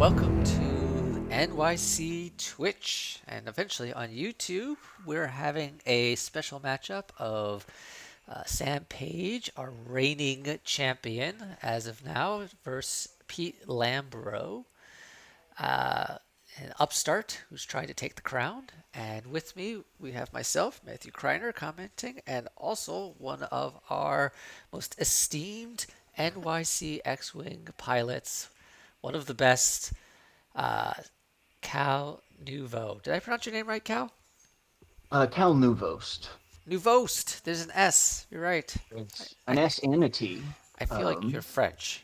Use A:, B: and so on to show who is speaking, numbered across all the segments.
A: welcome to NYC Twitch and eventually on YouTube. We're having a special matchup of Sam Page, our reigning champion as of now, versus Pete Lambro, uh, an upstart who's trying to take the crown. And with me, we have myself, Matthew Kreiner, commenting, and also one of our most esteemed NYC X-Wing pilots, one of the best, uh, Cal Nouveau. Did I pronounce your name right, Cal?
B: Cal Nuvost.
A: Nouveaust. There's an S. You're right. I,
B: It's
A: I,
B: an S and a T.
A: I feel like you're
B: Um,
A: French.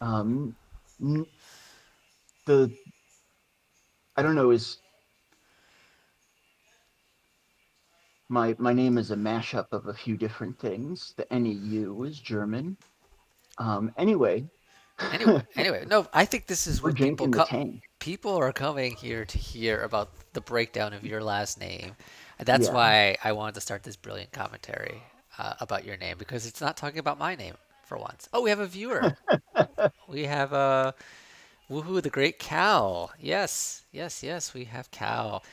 B: um, n- the I don't know is my name is a mashup of a few different things. The NEU is German. Anyway,
A: Anyway, no, I think this is
B: we're
A: what people
B: janking the tank.
A: people are coming here to hear about the breakdown of your last name. That's
B: Yeah,
A: why I wanted to start this brilliant commentary about your name because it's not talking about my name for once. Oh, we have a viewer. We have woohoo, the great Cal. Yes, yes, yes, we have Cal.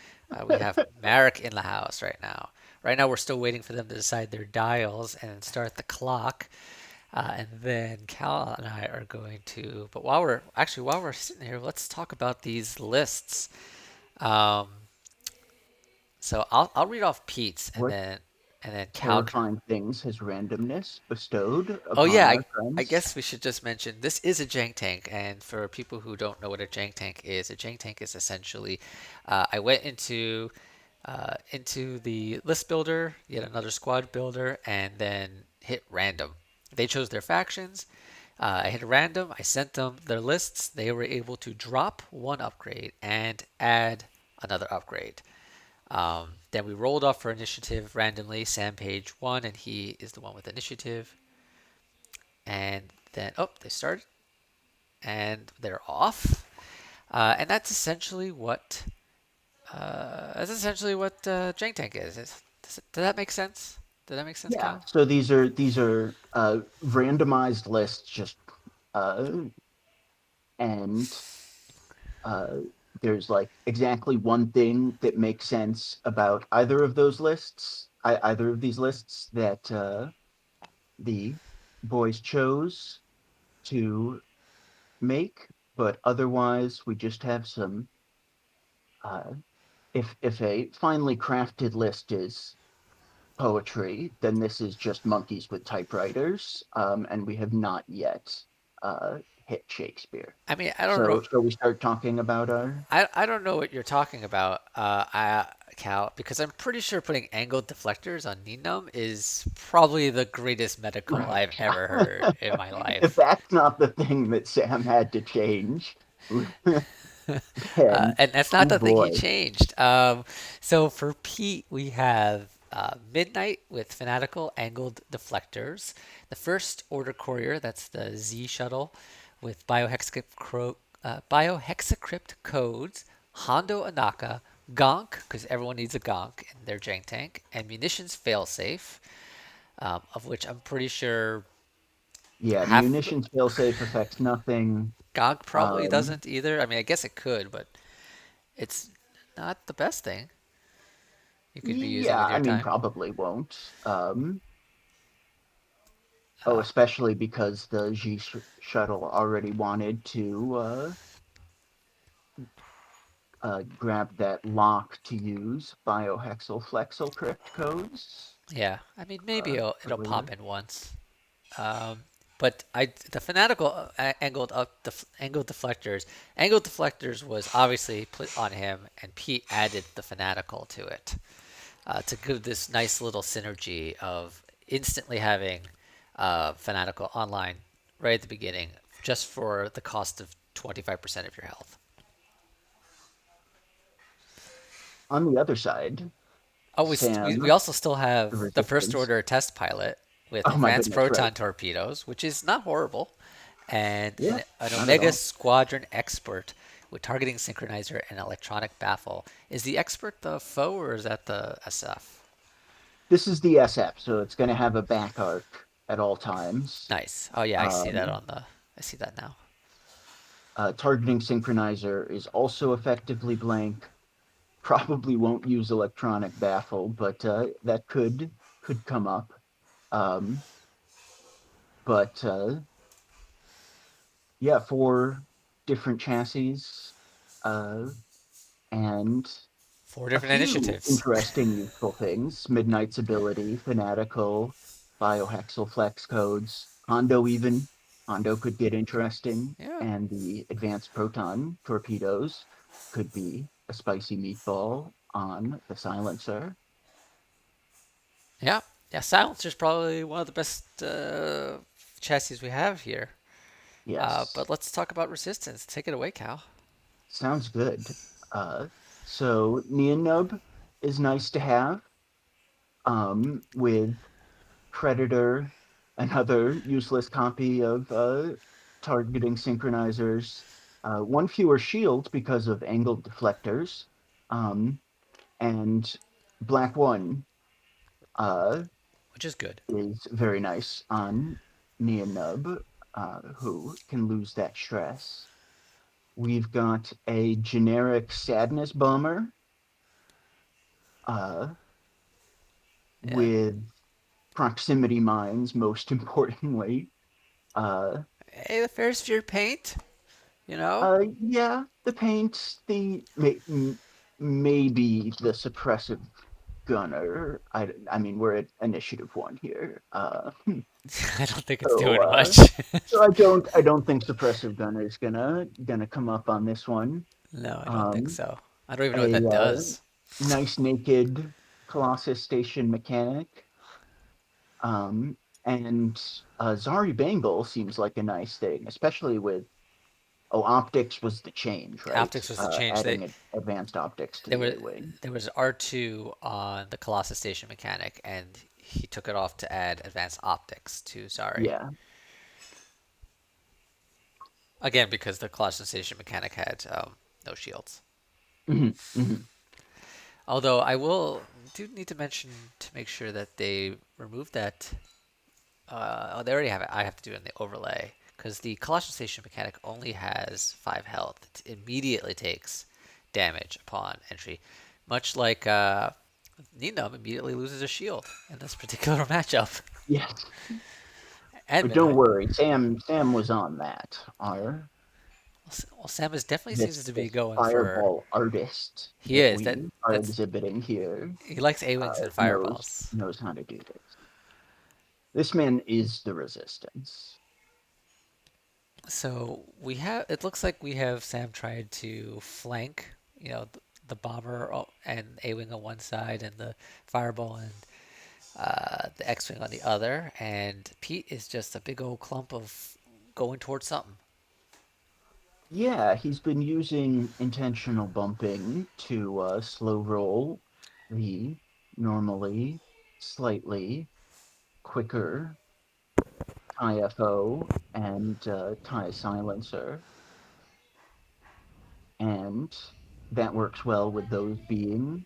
A: We have Marek in the house right now. Right now, we're still waiting for them to decide their dials and start the clock. And then Cal and I are going to. But while we're sitting here, let's talk about these lists. Um, so I'll read off Pete's, and
B: what
A: then Cal can.
B: terrifying things has randomness bestowed
A: Oh
B: upon
A: yeah,
B: our
A: I
B: friends?
A: guess we should just mention this is a jank tank, and for people who don't know what a jank tank is essentially, I went into the list builder, yet another squad builder, and then hit random. They chose their factions. I hit random. I sent them their lists. They were able to drop one upgrade and add another upgrade. Then we rolled off for initiative randomly. Sam Page won, and he is the one with initiative. And then, oh, they started, and they're off. And that's essentially what Jank Tank is. Does that make sense? Does that make sense,
B: Yeah.
A: Cal?
B: So these are randomized lists, just uh, and uh, there's like exactly one thing that makes sense about either of those lists, either of these lists that the boys chose to make, but otherwise we just have some. Uh, if a finely crafted list is poetry, then this is just monkeys with typewriters, and we have not yet hit Shakespeare.
A: I mean, I don't know.
B: So, shall we start talking about our?
A: I don't know what you're talking about, Cal, because I'm pretty sure putting angled deflectors on Ninum is probably the greatest medical I've ever heard in my
B: If
A: life.
B: that's not the thing that Sam had to change, then
A: And that's not
B: oh
A: the thing he
B: boy.
A: changed. So for Pete, we have Midnight with fanatical angled deflectors. The first order courier, that's the Z shuttle with biohexacrypt codes, Hondo Anaka, Gonk, because everyone needs a Gonk in their jank tank, and munitions failsafe, of which I'm pretty sure
B: Yeah,
A: half
B: munitions failsafe affects nothing.
A: Gonk probably
B: Um,
A: doesn't either. I mean, I guess it could, but it's not the best thing you could be using
B: yeah,
A: with
B: I
A: your
B: mean,
A: time.
B: probably won't. Oh,
A: Uh,
B: especially because the shuttle already wanted to grab that lock to use biohexyl flexyl crypt codes
A: yeah, I mean maybe it'll pop
B: earlier.
A: in once. Um, but the fanatical angled deflectors was obviously put on him, and Pete added the fanatical to it to give this nice little synergy of instantly having fanatical online right at the beginning, just for the cost of 25% of your health.
B: On the other side,
A: Oh, we
B: Sam,
A: also still
B: the
A: have the first
B: resistance.
A: order test pilot with
B: Oh my
A: advanced
B: goodness, right.
A: proton torpedoes, which is not horrible, and
B: Yeah,
A: an
B: not at
A: Omega
B: all.
A: Squadron expert with targeting synchronizer and electronic baffle. Is the expert the foe or is that the SF?
B: This is the SF, so it's going to have a back arc at all times.
A: Nice. Oh yeah, I see that
B: Um,
A: on the. I see that now.
B: Targeting synchronizer is also effectively blank. Probably won't use electronic baffle, but that could come up. Um, but yeah, four different chassis, uh, and
A: Four
B: a
A: different
B: few
A: initiatives.
B: interesting useful things. Midnight's ability, Fanatical, Biohexal flex codes, Hondo even. Hondo could get interesting,
A: Yeah.
B: and the advanced proton torpedoes could be a spicy meatball on the silencer.
A: Yeah. Yeah. Silencer's probably one of the best chassis we have here.
B: Yes,
A: But let's talk about resistance. Take it away, Cal.
B: sounds good. Uh, so Neon Nub is nice to have. With Predator, another useless copy of targeting synchronizers, one fewer shield because of angled deflectors, um, and Black One uh,
A: Which is good.
B: is very nice on Neon Nub, who can lose that stress. We've got a generic sadness bomber uh,
A: Yeah.
B: with proximity mines, most importantly. Uh,
A: Hey, the Ferris Fear paint. You know.
B: yeah, the paint, maybe the suppressive gunner. I mean, we're at initiative one here.
A: I don't think it's
B: So,
A: doing
B: uh,
A: much.
B: so I don't think suppressive gunner is gonna come up on this one.
A: No, I don't think
B: Um,
A: so. I don't even know what
B: a
A: that does.
B: nice naked Colossus station mechanic. Um, and Zari Bangle seems like a nice thing, especially with Oh, optics was the change, right?
A: Optics was the change.
B: Adding advanced optics to
A: There
B: the
A: was
B: A-wing.
A: there was R2 on the Colossus Station mechanic, and he took it off to add advanced optics to Zari.
B: Yeah.
A: Again, because the Colossus Station mechanic had no shields.
B: Hmm. Hmm.
A: Although I will do need to mention to make sure that they remove that. Oh, they already have it. I have to do it in the overlay because the Colossus Station mechanic only has 5 health. It immediately takes damage upon entry, much like Ninum immediately loses a shield in this particular matchup.
B: Yes.
A: And
B: But don't
A: Midnight.
B: worry, Sam was on that. Our
A: Well, Samus definitely seems
B: this
A: to be
B: this
A: going for.
B: fireball artist
A: He
B: that
A: is that.
B: we are
A: That's
B: exhibiting here
A: he likes A wings and
B: knows
A: fireballs.
B: knows how to do this. This man is the resistance.
A: So we have. It looks like we have Sam tried to flank. The bomber and A wing on one side, and the fireball and the X wing on the other. And Pete is just a big old clump of going towards something.
B: Yeah, he's been using intentional bumping to slow roll the normally slightly quicker IFO and tie silencer, and that works well with those being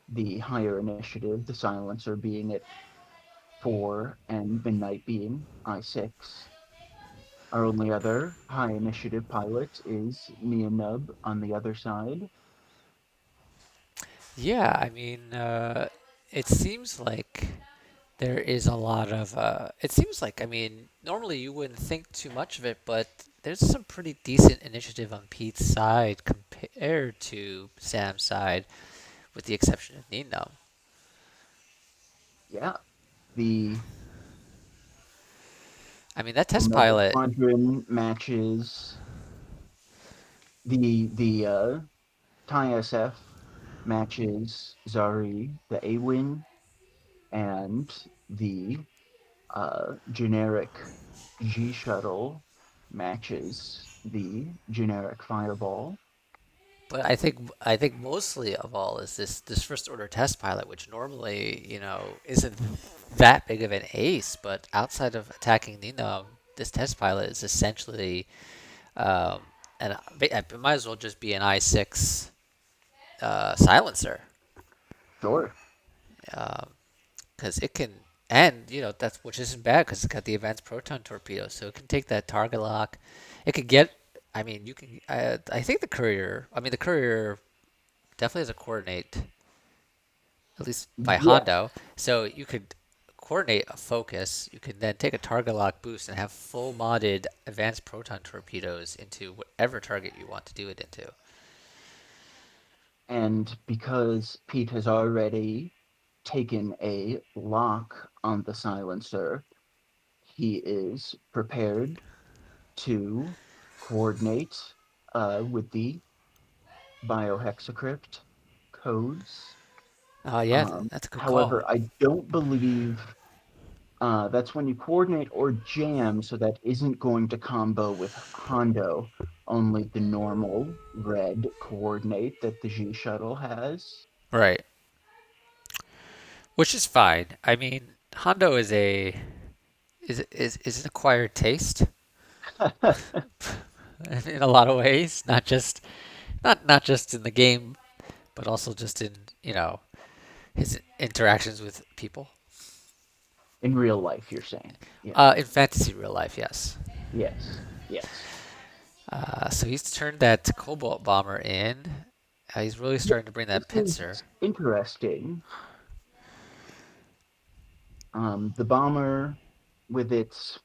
B: the higher initiative, the silencer being at 4 and midnight being I6. Our only other high initiative pilot is Neonub on the other side.
A: Yeah, I mean, it seems like there is a lot of. It seems like, I mean, normally you wouldn't think too much of it, but there's some pretty decent initiative on Pete's side compared to Sam's side, with the exception of Nino.
B: Yeah, the
A: I mean, that test
B: Omega
A: pilot.
B: Squadron matches the TIE SF matches Zari, the A-Wing, and the generic G shuttle matches the generic Fireball.
A: But I think mostly of all is this first order test pilot, which normally isn't that big of an ace, but outside of attacking Nino, this test pilot is essentially um, and it might as well just be an I6 silencer,
B: Sure.
A: because it can, and that's which isn't bad because it's got the advanced proton torpedo, so it can take that target lock. It could get I mean, you can. I think the courier. I mean, the courier definitely has a coordinate, at least by
B: Yes,
A: Hondo. So you could coordinate a focus. You could then take a target lock boost and have full modded advanced proton torpedoes into whatever target you want to do it into.
B: and because Pete has already taken a lock on the silencer, he is prepared to coordinate with the biohexacrypt codes.
A: Oh yeah, that's a good call.
B: However, I don't believe that's when you coordinate or jam, so that isn't going to combo with Hondo, only the normal red coordinate that the G shuttle has.
A: Right, which is fine. I mean, Hondo is an acquired taste in a lot of ways, not just in the game, but also just in his interactions with people.
B: In real life, you're saying. Yeah.
A: In fantasy real life, yes.
B: Yes. Yes.
A: So he's turned that Cobalt bomber in. He's really
B: Yeah,
A: starting to bring
B: this
A: that pincer.
B: is interesting. The bomber, with its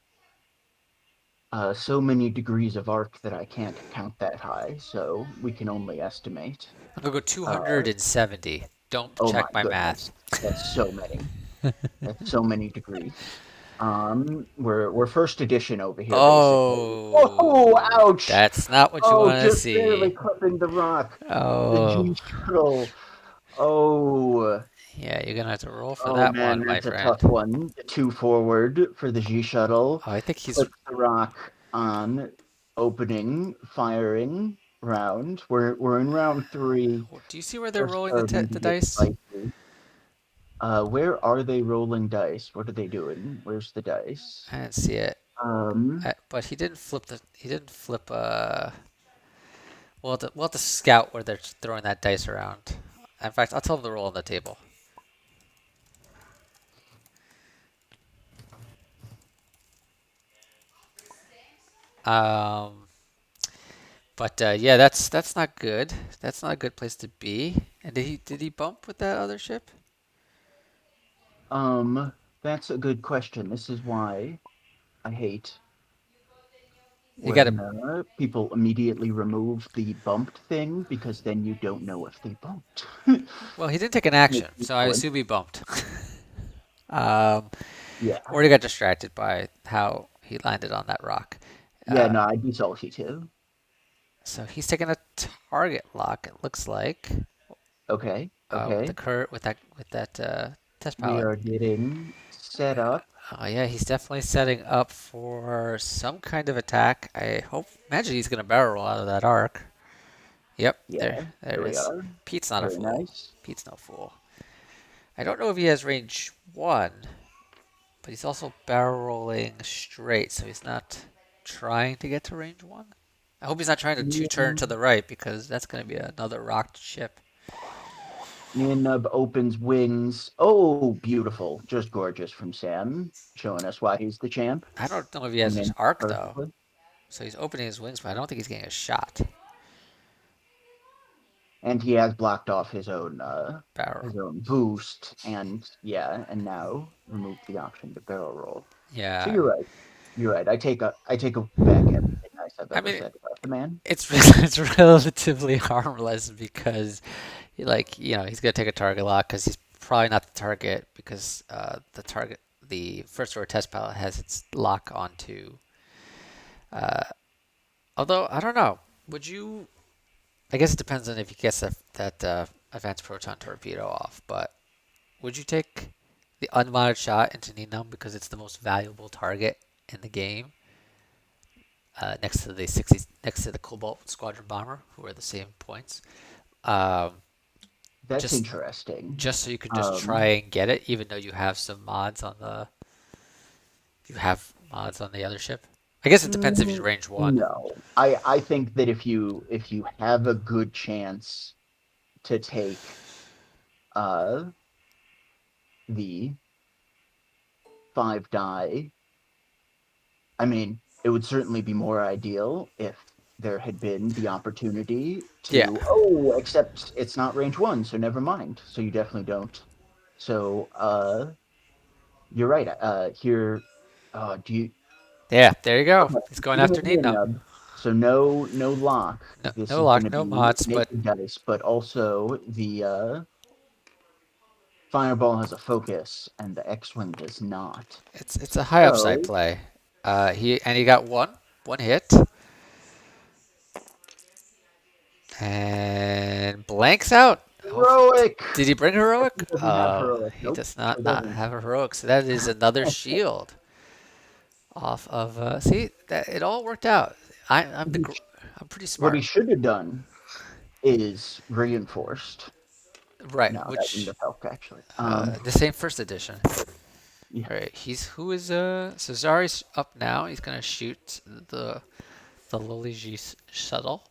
B: so many degrees of arc that I can't count that high, so we can only estimate.
A: I'm gonna go
B: Uh,
A: 270. Don't
B: oh my
A: check my math.
B: goodness, that's so many. That's so many degrees. We're first edition over here, basically. Oh,
A: Oh,
B: ouch!
A: that's not what you
B: Oh,
A: want to
B: just barely
A: see.
B: clipping the rock. The
A: Oh,
B: G shuttle. Oh,
A: yeah, you're gonna have to roll for
B: oh
A: that
B: man,
A: one, my
B: that's a
A: friend.
B: tough one. The two forward for the G shuttle.
A: Oh, I think he's.
B: Clip the rock on opening, firing round. We're in round three,
A: Do you see where they're
B: just
A: rolling
B: starting to
A: the
B: get
A: dice?
B: spicy. Where are they rolling dice? What are they doing? Where's the dice?
A: I didn't see it.
B: Um,
A: But he didn't flip the. He didn't flip. We'll have to scout where they're throwing that dice around. In fact, I'll tell them to roll on the table. Um, but yeah, that's not good. That's not a good place to be. And did he bump with that other ship?
B: um, that's a good question. This is why I hate
A: You got to.
B: when people immediately remove the bumped thing because then you don't know if they bumped.
A: Well, he didn't take an
B: Makes
A: action,
B: me
A: so I
B: so
A: assume he bumped. um,
B: yeah.
A: or he got distracted by how he landed on that rock.
B: Yeah,
A: Uh,
B: no, I'd be salty too.
A: so he's taking a target lock. It looks like
B: Okay,
A: with the
B: okay.
A: with that test
B: We
A: pilot.
B: are getting set up.
A: Oh yeah, he's definitely setting up for some kind of attack. Imagine he's gonna barrel roll out of that arc. Yep,
B: Yeah,
A: there
B: there
A: it
B: we
A: is.
B: are.
A: Pete's not a
B: Very
A: fool.
B: nice.
A: Pete's no fool. I don't know if he has range one, but he's also barrel rolling straight, so he's not trying to get to range one. I hope he's not trying to two turn
B: Yeah.
A: to the right because that's gonna be another rocked ship.
B: Ninub opens wings. Oh, beautiful. Just gorgeous from Sam, showing us why he's the champ.
A: I don't know if he has
B: And
A: his
B: then
A: arc though,
B: perfectly.
A: so he's opening his wings, but I don't think he's getting a shot.
B: And he has blocked off
A: Barrel.
B: his own boost. And yeah, and now removed the option to barrel roll. So
A: Yeah,
B: you're right. You're right. I take a back everything nice I've
A: I
B: ever
A: mean
B: said about the man.
A: it's it's relatively harmless because he's gonna take a target lock because he's probably not the target because the first order test pilot has its lock onto. Uh, although I don't know, would you? I guess it depends on if he gets that advanced proton torpedo off. But would you take the unmodded shot into Ninum because it's the most valuable target in the game, next to the Cobalt Squadron bomber, who are the same points? Um,
B: That's
A: just
B: interesting.
A: just so you could just try
B: Um,
A: and get it, even though you have mods on the other ship. I guess it depends if he's range one.
B: no, I think that if you have a good chance to take uh the 5 die, I mean, it would certainly be more ideal if there had been the opportunity
A: Yeah.
B: to, oh, except it's not range one, so never mind. So you definitely don't. So you're right. Here, do you?
A: Yeah, there you go.
B: Okay,
A: He's going
B: even
A: after
B: with me,
A: Nino.
B: so no lock.
A: No,
B: This
A: no
B: is going
A: lock,
B: to
A: no
B: be
A: mods, but
B: naked dice, but also the fireball has a focus and the X-wing does not.
A: it's a high upside
B: So
A: play. He got one hit and blanks out.
B: heroic.
A: Did he bring
B: He
A: heroic?
B: doesn't have heroic.
A: He
B: Nope,
A: does
B: sure
A: not
B: doesn't.
A: have a heroic. So that is another shield off of. See that it all worked out. I'm pretty
B: What he
A: smart.
B: should have done is reinforced.
A: Right,
B: No, that wouldn't
A: which
B: have helped actually.
A: the same first edition.
B: Yeah,
A: All right, he's who is Cesari's up now. He's gonna shoot the Lily G shuttle.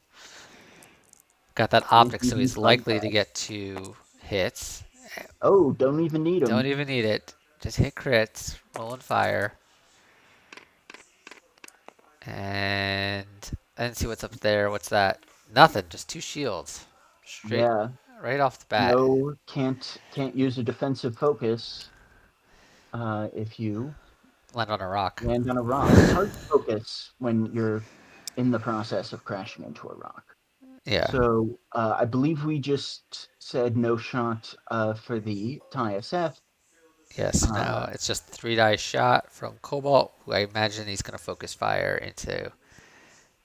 A: Got that optic, so he's
B: fun
A: likely to
B: fact.
A: get two hits.
B: Oh, don't even need
A: Don't
B: him.
A: even need it. Just hit crits, roll and fire, and see what's up there. What's that? Nothing. Just two shields, straight
B: Yeah,
A: right off the bat.
B: no, can't use a defensive focus if you
A: Land on a rock.
B: land on a rock. It's hard to focus when you're in the process of crashing into a rock.
A: Yeah.
B: So I believe we just said no shot for the tie SF.
A: Yes.
B: Uh,
A: Now it's just 3 dice shot from Cobalt, who I imagine he's gonna focus fire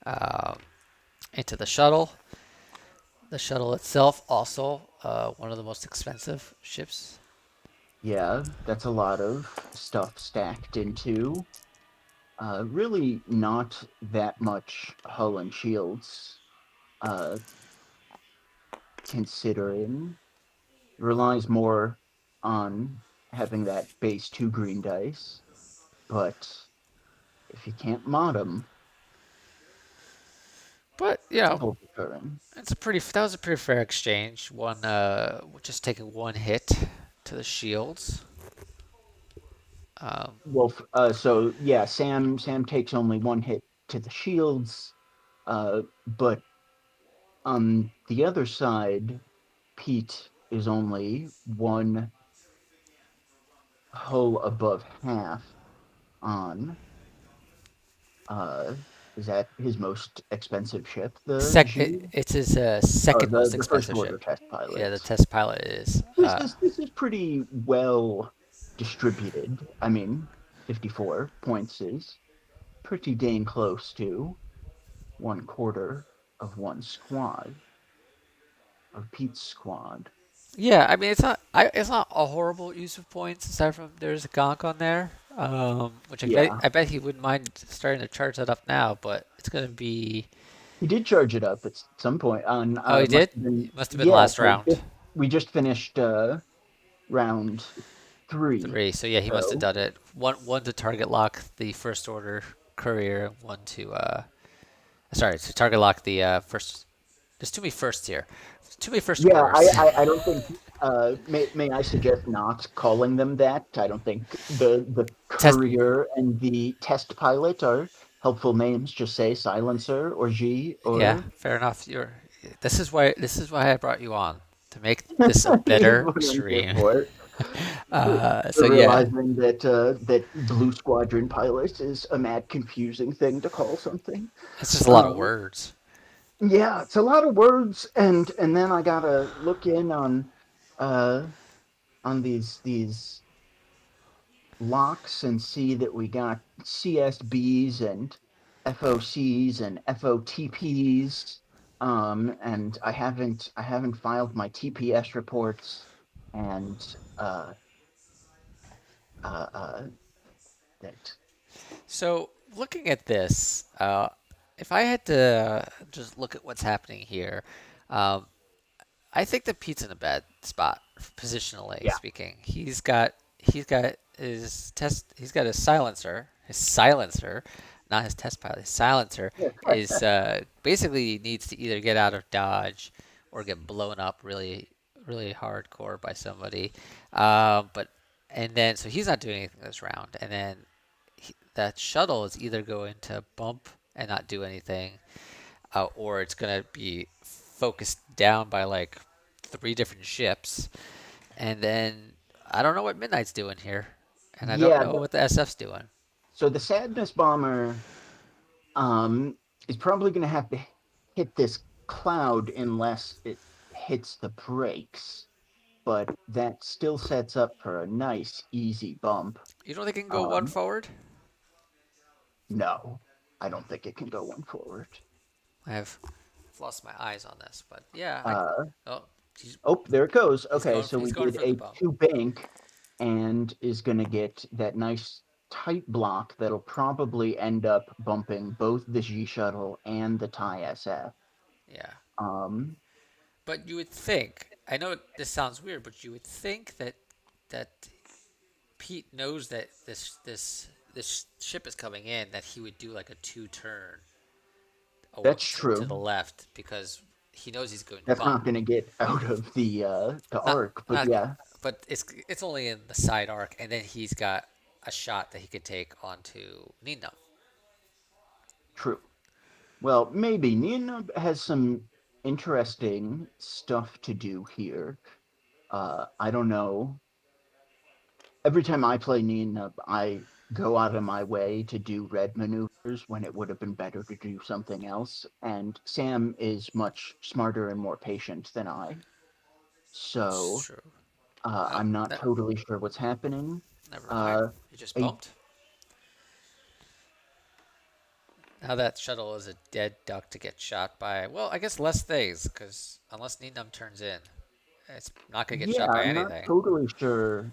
A: um, into the shuttle. The shuttle itself also one of the most expensive ships.
B: yeah, that's a lot of stuff stacked into. Really not that much hull and shields, uh, considering relies more on having that base two green dice. But if you can't mod them,
A: But
B: trouble occurring.
A: it's a pretty that was a pretty fair exchange. One just taking one hit to the shields. Um,
B: Well, so yeah, Sam takes only one hit to the shields, but on the other side, Pete is only one hull above half on. Uh, is that his most expensive ship, the G?
A: it's his
B: Oh,
A: second most
B: the first
A: expensive
B: order
A: ship.
B: test
A: Yeah, the
B: pilot.
A: test pilot is.
B: This is pretty well distributed. I mean, 54 points is pretty dang close to one quarter of one squad, of Pete's squad.
A: Yeah, I mean it's not a horrible use of points aside from there's a gonk on there, which
B: Yeah,
A: I bet he wouldn't mind starting to charge that up now, but it's gonna be.
B: he did charge it up at some point on
A: Oh, he
B: must
A: did.
B: have been,
A: Must have been
B: yeah,
A: last
B: so
A: round
B: we just finished round three.
A: 3. So yeah, he must have
B: So
A: done it. One to target lock the first order courier, one to sorry, to target lock the first. There's too many firsts here. Too many first
B: yeah,
A: orders.
B: I don't think may I suggest not calling them that. I don't think the
A: Test.
B: courier and the test pilot are helpful names. Just say silencer or G
A: Yeah,
B: or
A: fair enough. You're. This is why I brought you on to make this a
B: here's
A: better
B: what I'm here
A: stream.
B: for.
A: So
B: For
A: yeah,
B: realizing that that Blue Squadron pilot is a mad confusing thing to call something.
A: it's just a lot of
B: Um,
A: words.
B: yeah, it's a lot of words, and then I gotta look in uh, on these locks and see that we got CSBs and FOCs and FOTPs. And I haven't filed my TPS reports and uh, uh, that
A: So looking at this, if I had to just look at what's happening here, um, I think that Pete's in a bad spot positionally
B: yeah,
A: speaking. He's got his test. He's got his silencer. His silencer, not his test pilot. His silencer
B: yeah,
A: is basically needs to either get out of dodge or get blown up really hardcore by somebody. But and then so he's not doing anything this round. And then that shuttle is either going to bump and not do anything, or it's gonna be focused down by like three different ships, and then I don't know what Midnight's doing here, and I don't
B: Yeah,
A: know what the SF's doing.
B: so the Sadness Bomber um, is probably going to have to hit this cloud unless it hits the brakes, but that still sets up for a nice, easy bump.
A: You don't think it can go one
B: Um,
A: forward?
B: no, I don't think it can go one forward.
A: I've lost my eyes on this, but yeah, I.
B: Uh,
A: Oh, he's
B: oh, there it goes.
A: he's
B: Okay,
A: going
B: so we
A: he's going
B: did
A: for the
B: a
A: bump.
B: two bank and is going to get that nice tight block that'll probably end up bumping both the G shuttle and the TIE SF.
A: Yeah,
B: Um,
A: but you would think. I know this sounds weird, but you would think that Pete knows that this ship is coming in, that he would do like a two turn
B: that's
A: to
B: true.
A: the left because he knows he's going to
B: That's not
A: bump.
B: going to get out of the
A: Not
B: arc, but
A: not,
B: yeah,
A: but it's only in the side arc, and then he's got a shot that he could take onto Nina.
B: true. Well, maybe Nina has some interesting stuff to do here. I don't know. Every time I play Nina, I go out of my way to do red maneuvers when it would have been better to do something else. And Sam is much smarter and more patient than I.
A: It's
B: So
A: true.
B: I'm not
A: That,
B: totally sure what's happening.
A: never mind.
B: Uh,
A: He just
B: a
A: bumped. Now that shuttle is a dead duck to get shot by, well, I guess less things, because unless Needham turns in, it's not going to get
B: Yeah,
A: shot by
B: I'm not
A: anything.
B: totally sure.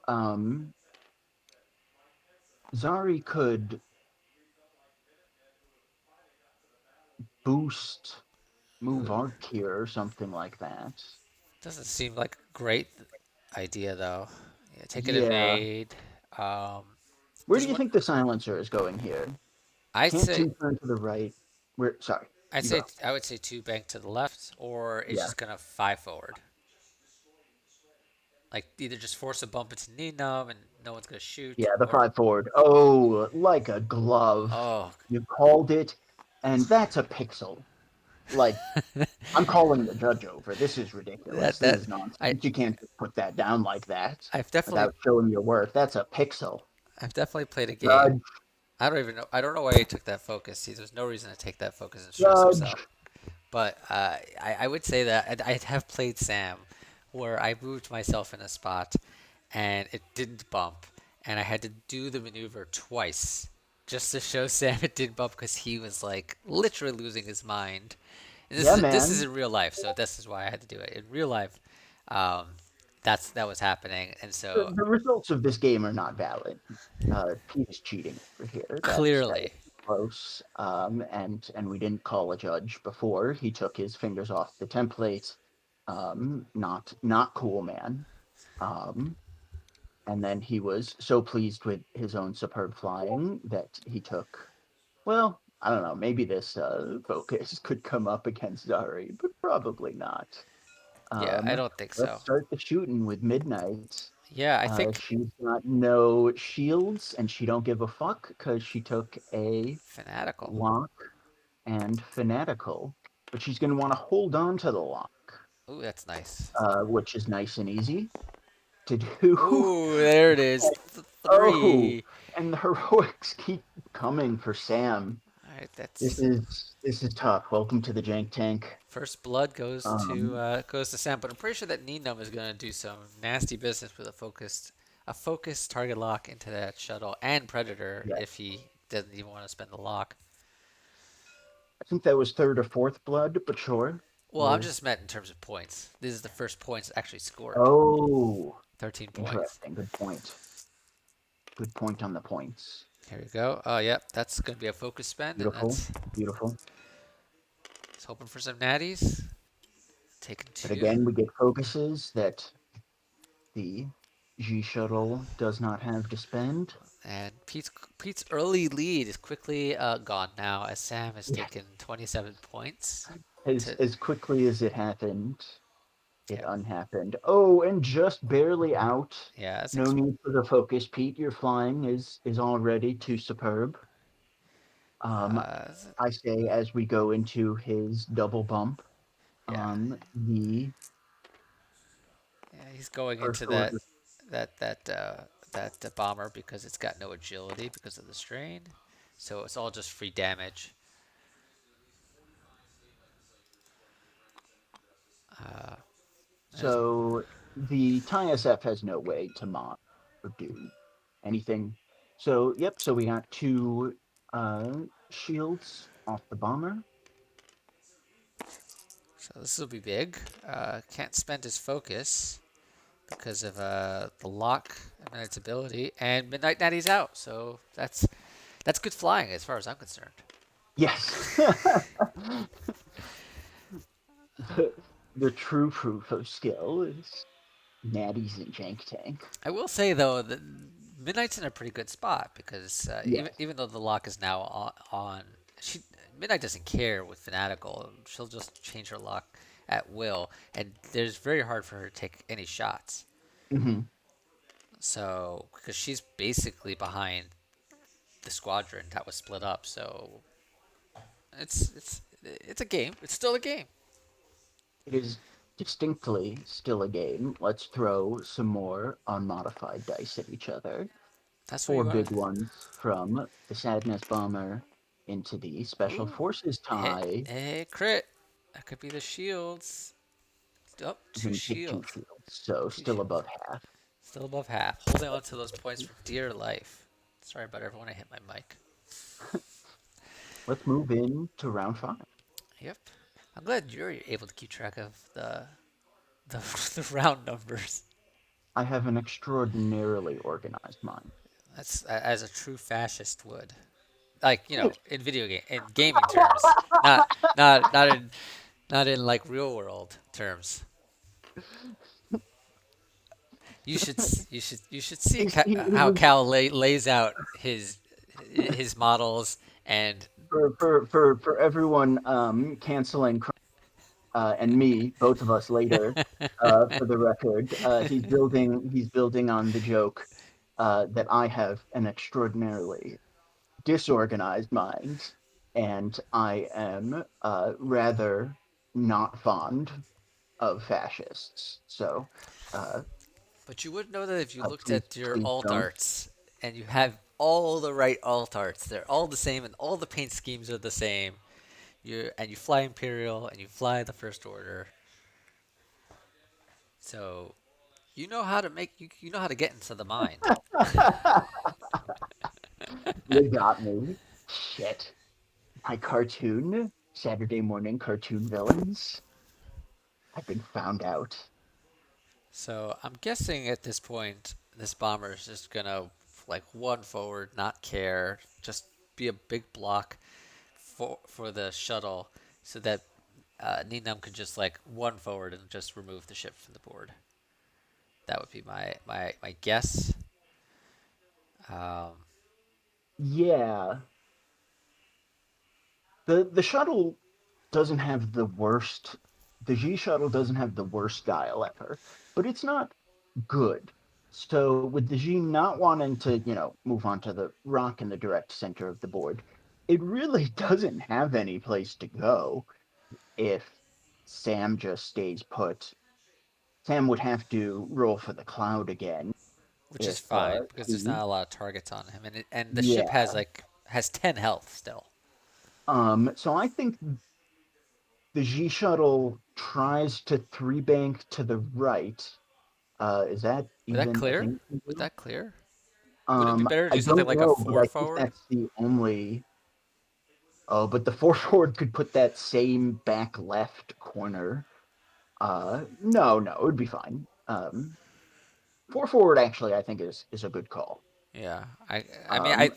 B: Um, Zari could boost move
A: Ooh,
B: arc here or something like that.
A: doesn't seem like a great idea, though. Yeah, take an
B: Yeah.
A: evade. Um,
B: Where do
A: there's
B: you
A: one.
B: think the silencer is going here?
A: I'd
B: Can't
A: say
B: two turn to the right. Where? Sorry,
A: I'd
B: you
A: say
B: go.
A: I would say two bank to the left, or it's
B: Yeah,
A: just gonna five forward. Like either just force a bump into Needham and no one's gonna shoot,
B: yeah. The
A: or
B: five forward. Oh, like a glove.
A: oh,
B: You called it, and that's a pixel. Like I'm calling the judge over. This is ridiculous.
A: that
B: This
A: that
B: is
A: I
B: nonsense. You can't just put that down like that
A: I've definitely
B: without showing your worth. That's a pixel.
A: I've definitely played a game.
B: Judge,
A: I don't even know. I don't know why he took that focus. See, there's no reason to take that focus and stress
B: judge.
A: himself. But I would say that I have played Sam, where I moved myself in a spot, and it didn't bump, and I had to do the maneuver twice just to show Sam it did bump because he was like literally losing his mind. And
B: Yeah,
A: this is
B: man.
A: in real life, so this is why I had to do it in real life. Um, that was happening, and so
B: The results of this game are not valid. Pete is cheating over here. That
A: clearly,
B: is close. And we didn't call a judge before. He took his fingers off the template. Not cool, man. Um, and then he was so pleased with his own superb flying that he took. Well, I don't know. Maybe this focus could come up against Zari, but probably not.
A: yeah, I don't think
B: Let's
A: so.
B: start the shooting with Midnight.
A: Yeah, I think
B: She's got no shields, and she don't give a fuck because she took a
A: fanatical.
B: lock and fanatical. But she's going to want to hold on to the lock,
A: Ooh, that's nice.
B: which is nice and easy to do.
A: Ooh, there it is.
B: Oh,
A: Three.
B: and the heroics keep coming for Sam.
A: All right,
B: This
A: that's
B: is this is tough. Welcome to the Jank Tank.
A: first blood
B: Um,
A: goes to Sam, but I'm pretty sure that Needham is gonna do some nasty business with a focused target lock into that shuttle and Predator
B: yeah,
A: if he doesn't even want to spend the lock.
B: I think that was third or fourth blood, but sure.
A: Well, I'm
B: We'll.
A: just meant in terms of points. This is the first points actually scored.
B: Oh,
A: 13 points.
B: interesting. Good point. Good point on the points.
A: Here we go. Oh, yep, that's gonna be a focus spend, and
B: Beautiful,
A: that's
B: beautiful.
A: it's hoping for some natties. Taking
B: But
A: two.
B: again, we get focuses that the G shuttle does not have to spend.
A: And Pete's early lead is quickly gone now as Sam has
B: Yes.
A: taken 27 points.
B: As
A: To
B: as quickly as it happened, it
A: yeah,
B: unhappened. Oh, and just barely out.
A: yeah,
B: No need for the focus, Pete. Your flying is already too superb. Um,
A: Is it-
B: I say as we go into his double bump
A: yeah,
B: on the
A: yeah, he's going
B: first
A: into
B: order.
A: that that uh, that bomber because it's got no agility because of the strain, so it's all just free damage. Uh, as
B: So the TIE SF has no way to mod or do anything. So yep, so we got two shields off the bomber.
A: so this will be big. Can't spend his focus because of the lock and its ability, and Midnight Natty's out. So that's good flying as far as I'm concerned.
B: Yes. the, the true proof of skill is Natty's and Jank Tank.
A: I will say though that Midnight's in a pretty good spot because even
B: Yes.
A: even though the lock is now on she Midnight doesn't care with Fanatical. She'll just change her lock at will, and there's very hard for her to take any shots.
B: Hmm.
A: So because she's basically behind the squadron that was split up, so it's a game. It's still a game.
B: It is distinctly still a game. Let's throw some more unmodified dice at each other.
A: That's what
B: Four
A: you want.
B: big ones from the Sadness Bomber into the Special
A: Ooh,
B: Forces
A: hit
B: tie.
A: a crit. That could be the shields. Oh,
B: We're
A: two
B: going to take two
A: shields.
B: shields, so
A: Two
B: still
A: shields.
B: above half.
A: Still above half. Holding on to those points for dear life. Sorry about everyone. I hit my mic.
B: Let's move in to round five.
A: Yep. I'm glad you're able to keep track of the, the round numbers.
B: I have an extraordinarily organized mind.
A: That's as a true fascist would. Like in video game, in gaming terms, not in like real world terms. You should see
B: He
A: how
B: was
A: Cal lays out his models and
B: for everyone canceling and me, both of us later, for the record. He's building on the joke that I have an extraordinarily disorganized mind, and I am rather not fond of fascists. So uh,
A: but you would know that if you looked
B: please,
A: at your
B: please
A: alt
B: don't.
A: arts and you have all the right alt arts, they're all the same and all the paint schemes are the same. You fly Imperial and you fly the First Order, so you know how to get into the mind.
B: You got me. Shit. My cartoon, Saturday morning cartoon villains. I've been found out.
A: So I'm guessing at this point this bomber is just gonna like one forward, not care, just be a big block for the shuttle, so that Ninam could just like one forward and just remove the ship from the board. That would be my guess. Um,
B: Yeah, the shuttle doesn't have the worst. The G shuttle doesn't have the worst dial ever, but it's not good. So with the G not wanting to, move on to the rock in the direct center of the board, it really doesn't have any place to go if Sam just stays put. Sam would have to roll for the cloud again
A: which is
B: if
A: fine because there's
B: he,
A: not a lot of targets on him, and the ship
B: yeah.
A: has 10 health still.
B: So I think the G shuttle tries to three bank to the right. Is that
A: Would that
B: even a
A: clear?
B: thing you can
A: Would
B: do?
A: that clear? Would it be better to
B: I
A: do something
B: don't
A: like a
B: know, but
A: four
B: I think
A: forward?
B: that's the only. Oh, but the four forward could put that same back left corner. No, no, it would be fine. Four forward actually, I think is a good call.
A: Yeah, I mean,
B: Um, I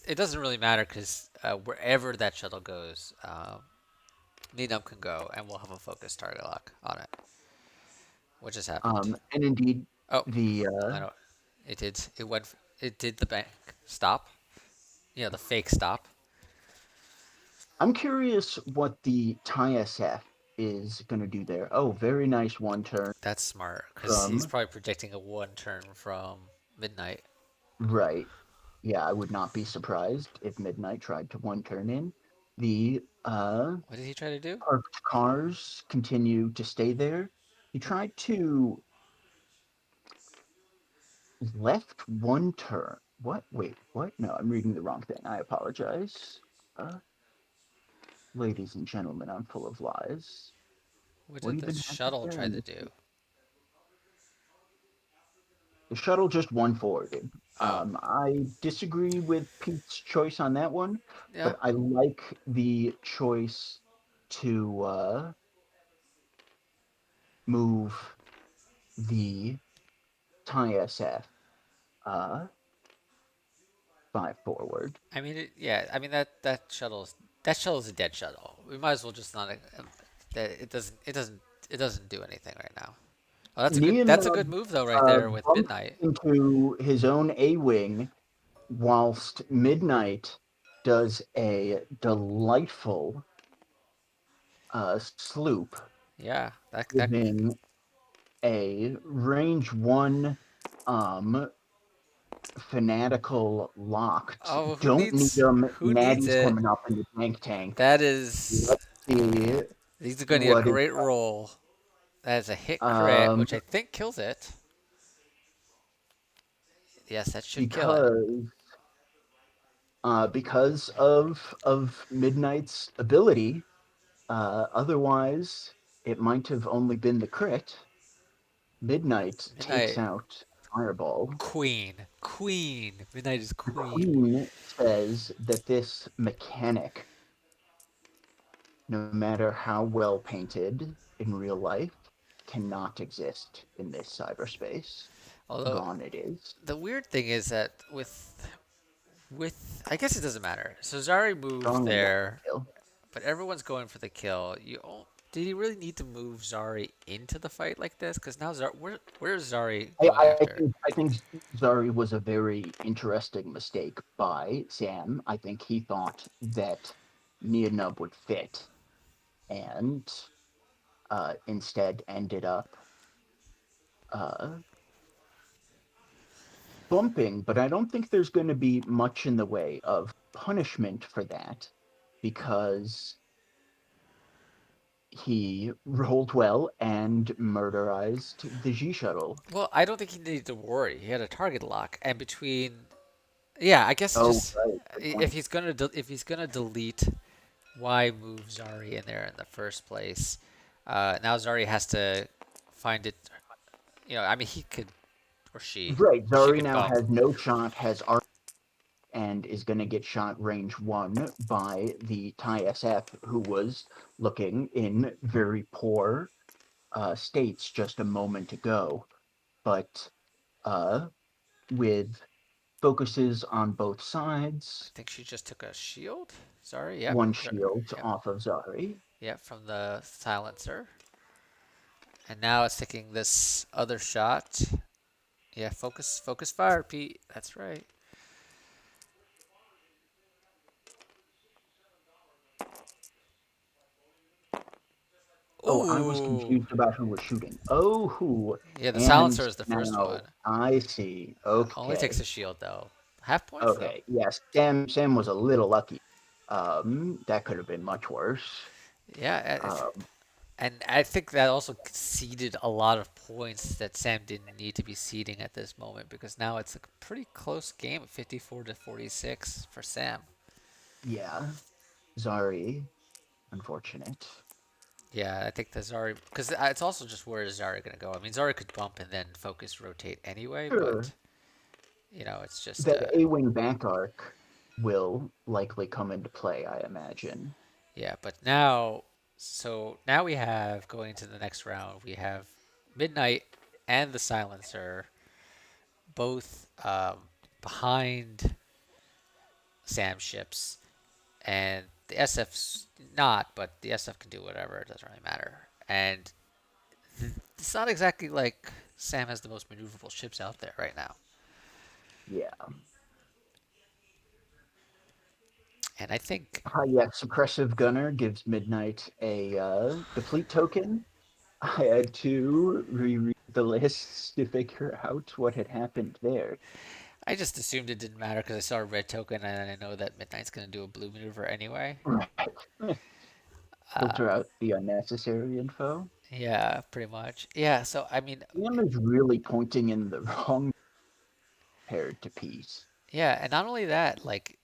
A: it doesn't really matter because wherever that shuttle goes, Needham can go, and we'll have a focus target lock on it. What just happened?
B: and indeed
A: Oh,
B: the
A: I know. It did. It did the bank stop. The fake stop.
B: I'm curious what the TIE-SF is going to do there. Oh, very nice one turn
A: That's smart because he's
B: from
A: probably predicting a one turn from midnight.
B: right. Yeah, I would not be surprised if Midnight tried to one turn in. The
A: What did he try to do?
B: parked cars continue to stay there. He tried to left one turn. What? Wait, what? No, I'm reading the wrong thing. I apologize. Uh, Ladies and gentlemen, I'm full of lies.
A: What
B: What
A: did the
B: even happened
A: shuttle
B: there?
A: try to do?
B: The shuttle just one forwarded.
A: Oh,
B: I disagree with Pete's choice on that one,
A: yeah.
B: but I like the choice to move the tie SF uh, five forward.
A: I mean, yeah. I mean that shuttle is a dead shuttle. We might as well just not. That it doesn't do anything right now. Oh, that's a good
B: Neonub
A: move though, right there with
B: bumped
A: Midnight.
B: into his own A wing, whilst Midnight does a delightful sloop,
A: Yeah, that.
B: giving a range one um, fanatical locked.
A: Oh, who
B: Don't need
A: needs
B: them.
A: who needs
B: Natty's
A: it?
B: coming up in the tank tank.
A: That is.
B: Let's see
A: These are going to get a
B: what it
A: great roll. That is a hit crit,
B: um
A: which I think kills it. Yes, that should kill it.
B: because because of Midnight's ability. Otherwise, it might have only been the crit. Midnight takes
A: Midnight
B: out Fireball.
A: Queen. Queen. Midnight is
B: The
A: queen.
B: Queen says that this mechanic, no matter how well painted in real life, cannot exist in this cyberspace.
A: Although
B: Gone it is.
A: the weird thing is that with I guess it doesn't matter. So Zari moved
B: Strongly wants
A: there,
B: to kill.
A: but everyone's going for the kill. Did he really need to move Zari into the fight like this? Because now where's Zari
B: I,
A: going
B: I
A: after?
B: think I think Zari was a very interesting mistake by Sam. I think he thought that Neonub would fit, and instead ended up uh, bumping. But I don't think there's going to be much in the way of punishment for that, because he rolled well and murderized the G shuttle.
A: Well, I don't think he needed to worry. He had a target lock, and between yeah, I guess
B: Oh,
A: just
B: right, good
A: if
B: point.
A: he's gonna delete, why move Zari in there in the first place? Now Zari has to find it. I mean, he could or
B: Right,
A: she
B: Zari
A: could
B: now
A: bump.
B: has no shot, has arc, and is going to get shot range one by the Thai SF, who was looking in very poor states just a moment ago. But uh, with focuses on both
A: I
B: sides,
A: think she just took a shield. Zari, yep,
B: one shield
A: yep,
B: off of Zari.
A: yep, from the silencer, and now it's taking this other shot. Yeah, focus fire, Pete. That's right.
B: Oh, I was
A: Ooh,
B: confused about who was shooting. Oh, who?
A: yeah, the silencer
B: And
A: is the first
B: now
A: one.
B: I see.
A: Only takes
B: Okay.
A: a shield though. Half points though.
B: Okay. Yes, Sam was a little lucky. That could have been much worse.
A: Yeah,
B: Um,
A: and I think that also ceded a lot of points that Sam didn't need to be ceding at this moment because now it's a pretty close game, 54 to 46 for Sam.
B: yeah, Zari, unfortunate.
A: Yeah, I think the Zari because it's also just where is Zari gonna go? I mean, Zari could bump and then focus rotate anyway, but
B: Sure,
A: it's just
B: that A-wing back arc will likely come into play, I imagine.
A: yeah. But now we have going into the next round, we have Midnight and the Silencer both behind Sam ships, and the SF's not, but the SF can do whatever. It doesn't really matter. And it's not exactly like Sam has the most maneuverable ships out there right now.
B: Yeah.
A: And I think,
B: Yeah, Suppressive Gunner gives Midnight a deplete token. I had to reread the lists to figure out what had happened there.
A: I just assumed it didn't matter because I saw a red token and I know that Midnight's going to do a blue maneuver anyway.
B: Right.
A: Uh,
B: Filter out the unnecessary info.
A: yeah, pretty much. Yeah, so I mean,
B: Sam is really pointing in the wrong paired to Pete.
A: yeah, and not only that, like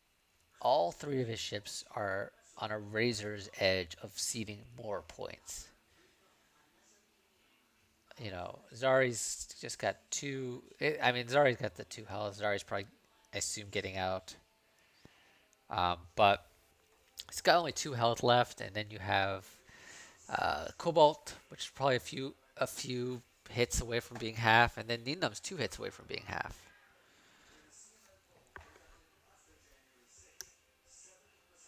A: all three of his ships are on a razor's edge of ceding more points. Zari's just got two. I mean, Zari's got the two health. Zari's probably, I assume, getting out. But he's got only two health left, and then you have Cobalt, which is probably a few hits away from being half, and then Ninum's two hits away from being half.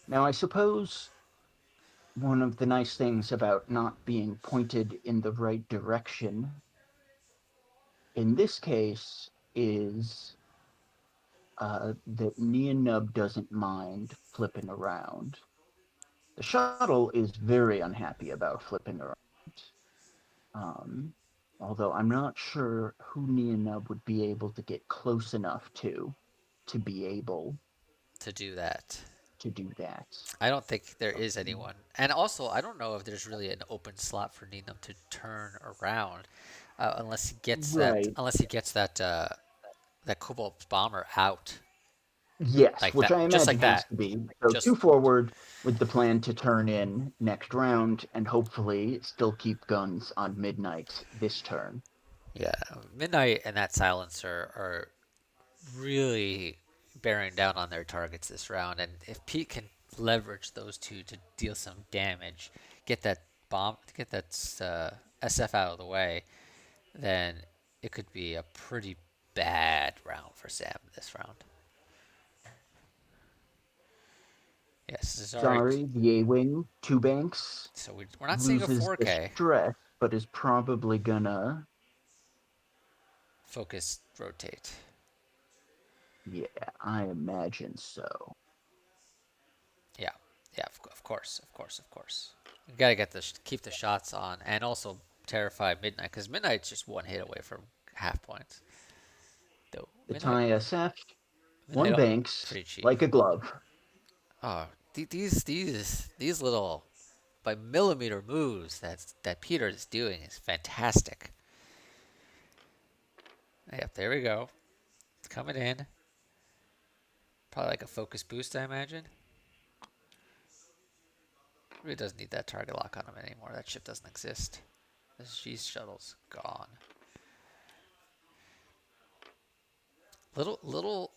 B: Now, I suppose one of the nice things about not being pointed in the right direction in this case is that Nub doesn't mind flipping around. The shuttle is very unhappy about flipping around. Um, Although I'm not sure who Nub would be able to get close enough to be able
A: To do that.
B: to do that.
A: I don't think there is anyone. And also, I don't know if there's really an open slot for Ninum to turn around unless he gets that
B: Right.
A: that Cobalt bomber out
B: Yes,
A: like
B: which
A: that,
B: I
A: just
B: imagine
A: like
B: has
A: that.
B: to be. So two
A: Just
B: forward with the plan to turn in next round and hopefully still keep guns on midnight this turn.
A: yeah, Midnight and that silencer are really bearing down on their targets this round. And if Pete can leverage those two to deal some damage, get that get that SF out of the way, then it could be a pretty bad round for Sam this round. Yes, Cesare.
B: Sorry, the A Wing, two banks,
A: So we're not seeing a
B: loses the
A: 4K
B: stress, but is probably gonna,
A: focus rotate.
B: yeah, I imagine so.
A: Yeah, yeah, of course, of course, of course. You gotta get keep the shots on, and also terrify Midnight because Midnight's just one hit away from half points. Though
B: The tie SF, one
A: Midnight,
B: banks
A: pretty cheap.
B: like a glove.
A: Oh, these little by millimeter moves that Peter is doing is fantastic. Yep, there we go. It's coming in. Probably like a focus boost, I imagine. Really doesn't need that target lock on him anymore. That ship doesn't exist. This G shuttle's gone. Little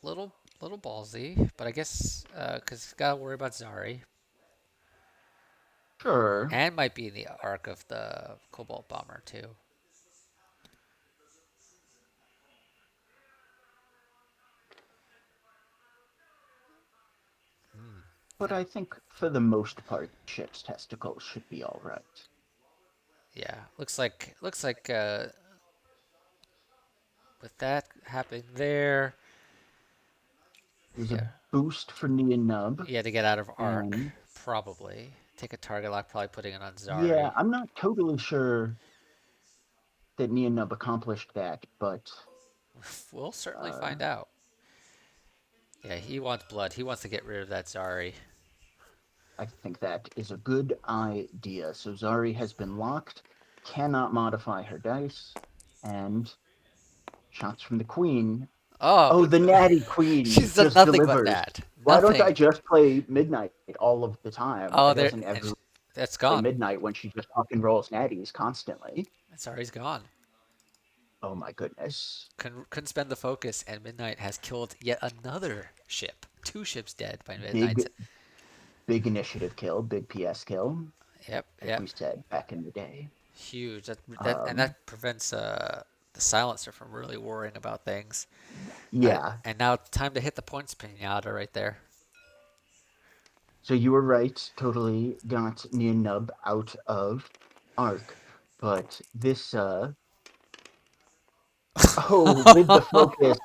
A: ballsy, but I guess because gotta worry about Zari
B: Sure,
A: and might be in the arc of the Cobalt bomber too.
B: but I think for the most part, ship's testicles should be all right.
A: Yeah, looks like with that happening there,
B: There's a
A: yeah,
B: boost for Nia Nub,
A: yeah, to get out of arc
B: and
A: probably take a target lock, probably putting it on
B: yeah,
A: Zari.
B: I'm not totally sure that Nia Nub accomplished that, but
A: We'll certainly
B: uh,
A: find out. Yeah, he wants blood. He wants to get rid of that Zari.
B: I think that is a good idea. So Zari has been locked, cannot modify her dice, and shots from the Queen.
A: Oh,
B: Oh, the Natty Queen
A: she's done
B: just
A: nothing but
B: delivers.
A: that.
B: Why don't I
A: Nothing.
B: just play Midnight all of the time? Why
A: Oh, there,
B: doesn't
A: and
B: everyone
A: that's
B: play
A: gone.
B: Midnight when she just fucking rolls Natties constantly?
A: Zari's gone.
B: Oh my goodness.
A: Couldn't spend the focus, and Midnight has killed yet another ship. Two ships dead by Midnight.
B: Big, big initiative kill, big PS kill,
A: Yep,
B: like
A: yep.
B: we said back in the day.
A: Huge. And
B: Um,
A: that prevents the silencer from really worrying about things.
B: yeah,
A: And now it's time to hit the points pinata right there.
B: so you were right, totally got Nia Nub out of Arc. But this, oh, with the focus,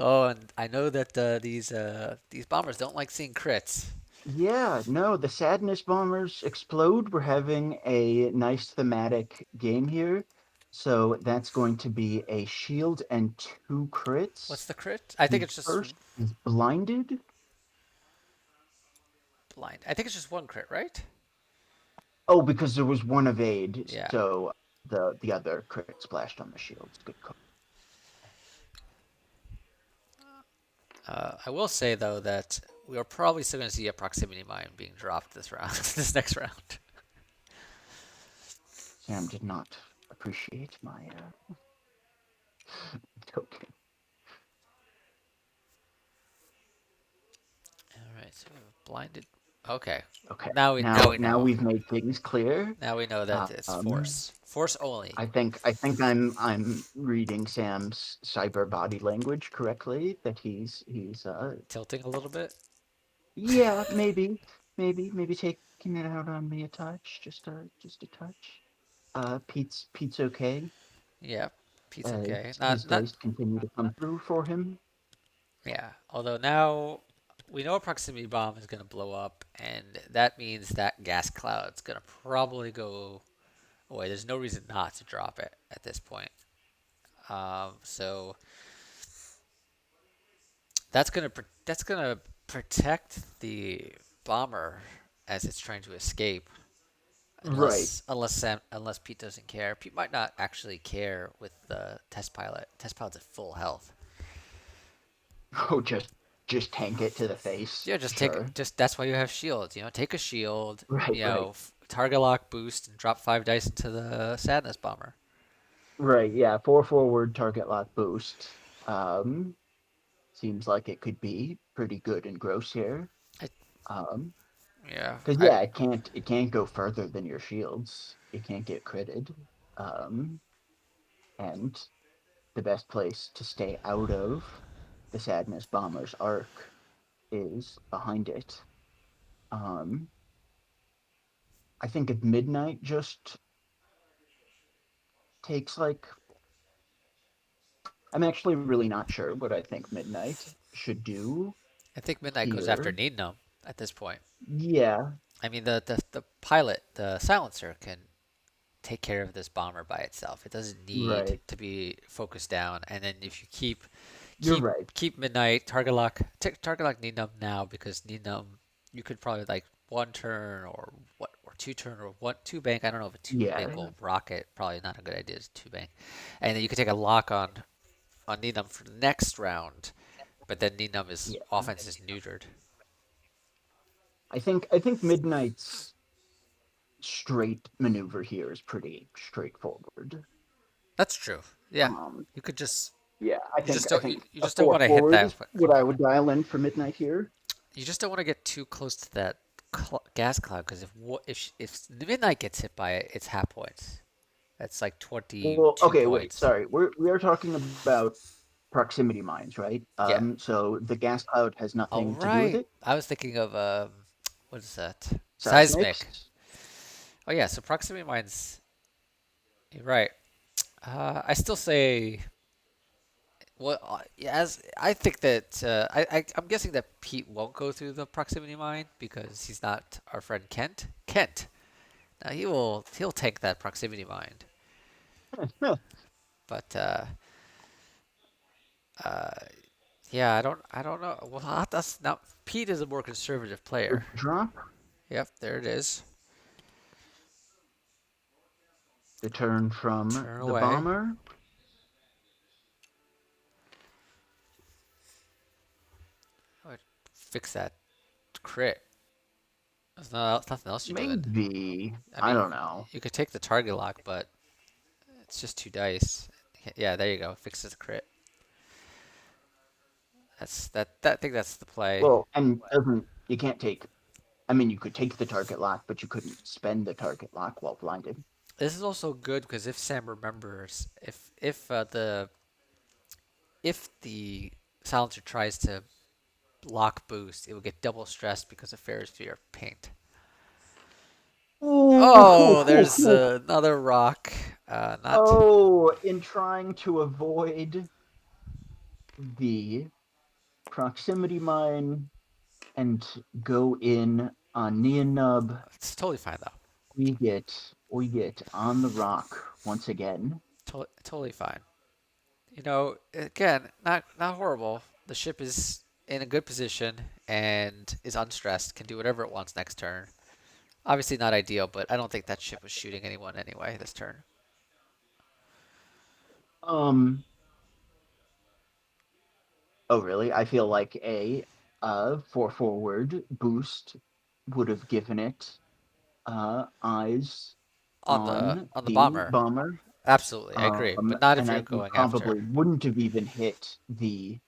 A: Oh, and I know that these bombers don't like seeing crits.
B: yeah, no, the Sadness Bombers explode. We're having a nice thematic game here. So that's going to be a shield and two
A: What's
B: crits.
A: the crit? I think
B: The
A: it's just
B: first is blinded.
A: blind. I think it's just one crit, right?
B: Oh, because there was one evade,
A: Yeah.
B: so the other crit splashed on the shields. Good call.
A: I will say though that we are probably still going to see a proximity mine being dropped this round, this next round.
B: Sam did not appreciate my token.
A: All right, so blinded. Okay,
B: Okay,
A: now
B: now
A: we
B: now
A: know.
B: we've made things clear.
A: Now we know that it's
B: Um,
A: force. Force only.
B: I think I'm reading Sam's cyber body language correctly. That he's
A: Tilting a little bit.
B: yeah, maybe taking it out on me a touch, just a touch. Pete's okay
A: Yeah, Pete's
B: as
A: okay.
B: his
A: Not
B: dice continue to come through for him.
A: yeah. Although now we know a proximity bomb is going to blow up, and that means that gas cloud's going to probably go away. There's no reason not to drop it at this point. So that's gonna protect the bomber as it's trying to escape.
B: Right.
A: Unless Pete doesn't care. Pete might not actually care with the test pilot. Test pilot's at full health.
B: Oh, just tank it to the face.
A: Yeah,
B: Sure.
A: just that's why you have shields. Take a shield.
B: Right, right.
A: Target lock boost and drop 5 dice into the sadness bomber.
B: Right, yeah, four forward target lock boost. Seems like it could be pretty good and gross here.
A: I,
B: Um,
A: yeah,
B: because
A: I
B: yeah, it can't go further than your shields. It can't get critted. Um, and the best place to stay out of the Sadness Bomber's arc is behind it. Um, I think if Midnight just takes like, I'm actually really not sure what I think Midnight should do
A: I think Midnight goes after
B: here.
A: Needham at this point.
B: Yeah,
A: I mean the pilot, the silencer can take care of this bomber by itself. It doesn't need
B: right.
A: to be focused down. And then if you
B: You're
A: keep
B: right.
A: keep midnight target lock Ninum now because Ninum you could probably like one turn or two turn or one two bank. I don't know if a two bank
B: Yeah,
A: will rocket. Probably not a good idea. Is two bank, and then you could take a lock on Ninum for the next round. But then Ninum is
B: yeah.
A: offense is neutered.
B: I think Midnight's straight maneuver here is pretty straightforward.
A: That's true. Yeah,
B: Um,
A: you could just
B: yeah, I
A: you just
B: think I
A: don't
B: think
A: you
B: a
A: just don't
B: four
A: want to hit
B: forward
A: that.
B: is what I would dial in for Midnight here.
A: You just don't want to get too close to that gas cloud because if midnight gets hit by it, it's half points. That's like
B: Well,
A: 22
B: okay, wait,
A: points.
B: sorry. We are talking about proximity mines, right?
A: Yeah.
B: So the gas cloud has
A: Oh
B: nothing to do with
A: right.
B: it.
A: I was thinking of what is that? Seismic.
B: Seismics.
A: Oh yeah. So proximity mines. You're right. I still say. Well, as I think that I'm guessing that Pete won't go through the proximity mine because he's not our friend Kent. Kent. Now he'll take that proximity mine. But uh, yeah, I don't know. Well, that's now Pete is a more conservative player.
B: Drop
A: Yep, there it is.
B: the turn from
A: Turn
B: the
A: away.
B: bomber.
A: Oh, fix that crit. Nothing else you're doing.
B: Maybe.
A: I
B: I
A: mean,
B: don't know.
A: you could take the target lock, but it's just 2 dice. Yeah, there you go. Fixes the crit. I think that's the play.
B: Well, and doesn't you can't take. I mean, you could take the target lock, but you couldn't spend the target lock while blinded.
A: This is also good because if Sam remembers, if the silencer tries to lock boost, it will get double stressed because of Ferris Fear paint. Oh, there's
B: Ooh.
A: another rock. Not.
B: Oh, in trying to avoid the proximity mine and go in on Neonub,
A: It's totally fine though.
B: we get on the rock once again.
A: Totally fine. Again, not horrible. The ship is in a good position and is unstressed, can do whatever it wants next turn. Obviously not ideal, but I don't think that ship was shooting anyone anyway this turn.
B: Um, oh really? I feel like a for forward boost would have given it eyes
A: On the
B: on
A: on the
B: the
A: bomber.
B: bomber.
A: Absolutely, I agree, but not if
B: And
A: you're
B: I
A: going
B: probably
A: after.
B: wouldn't have even hit the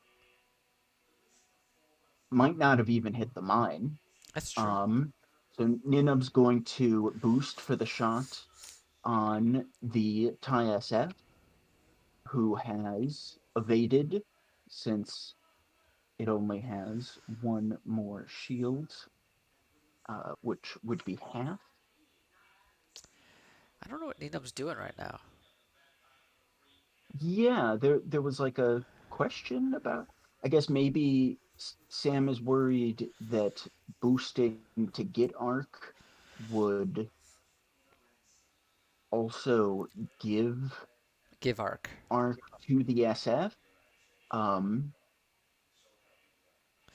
B: might not have even hit the mine.
A: That's true.
B: Um, so Ninub's going to boost for the shot on the Thai SF, who has evaded since it only has one more shield, which would be half.
A: I don't know what Nenum's doing right now.
B: Yeah, there was like a question about. I guess maybe Sam is worried that boosting to get arc would also give
A: Give arc.
B: arc to the SF, um,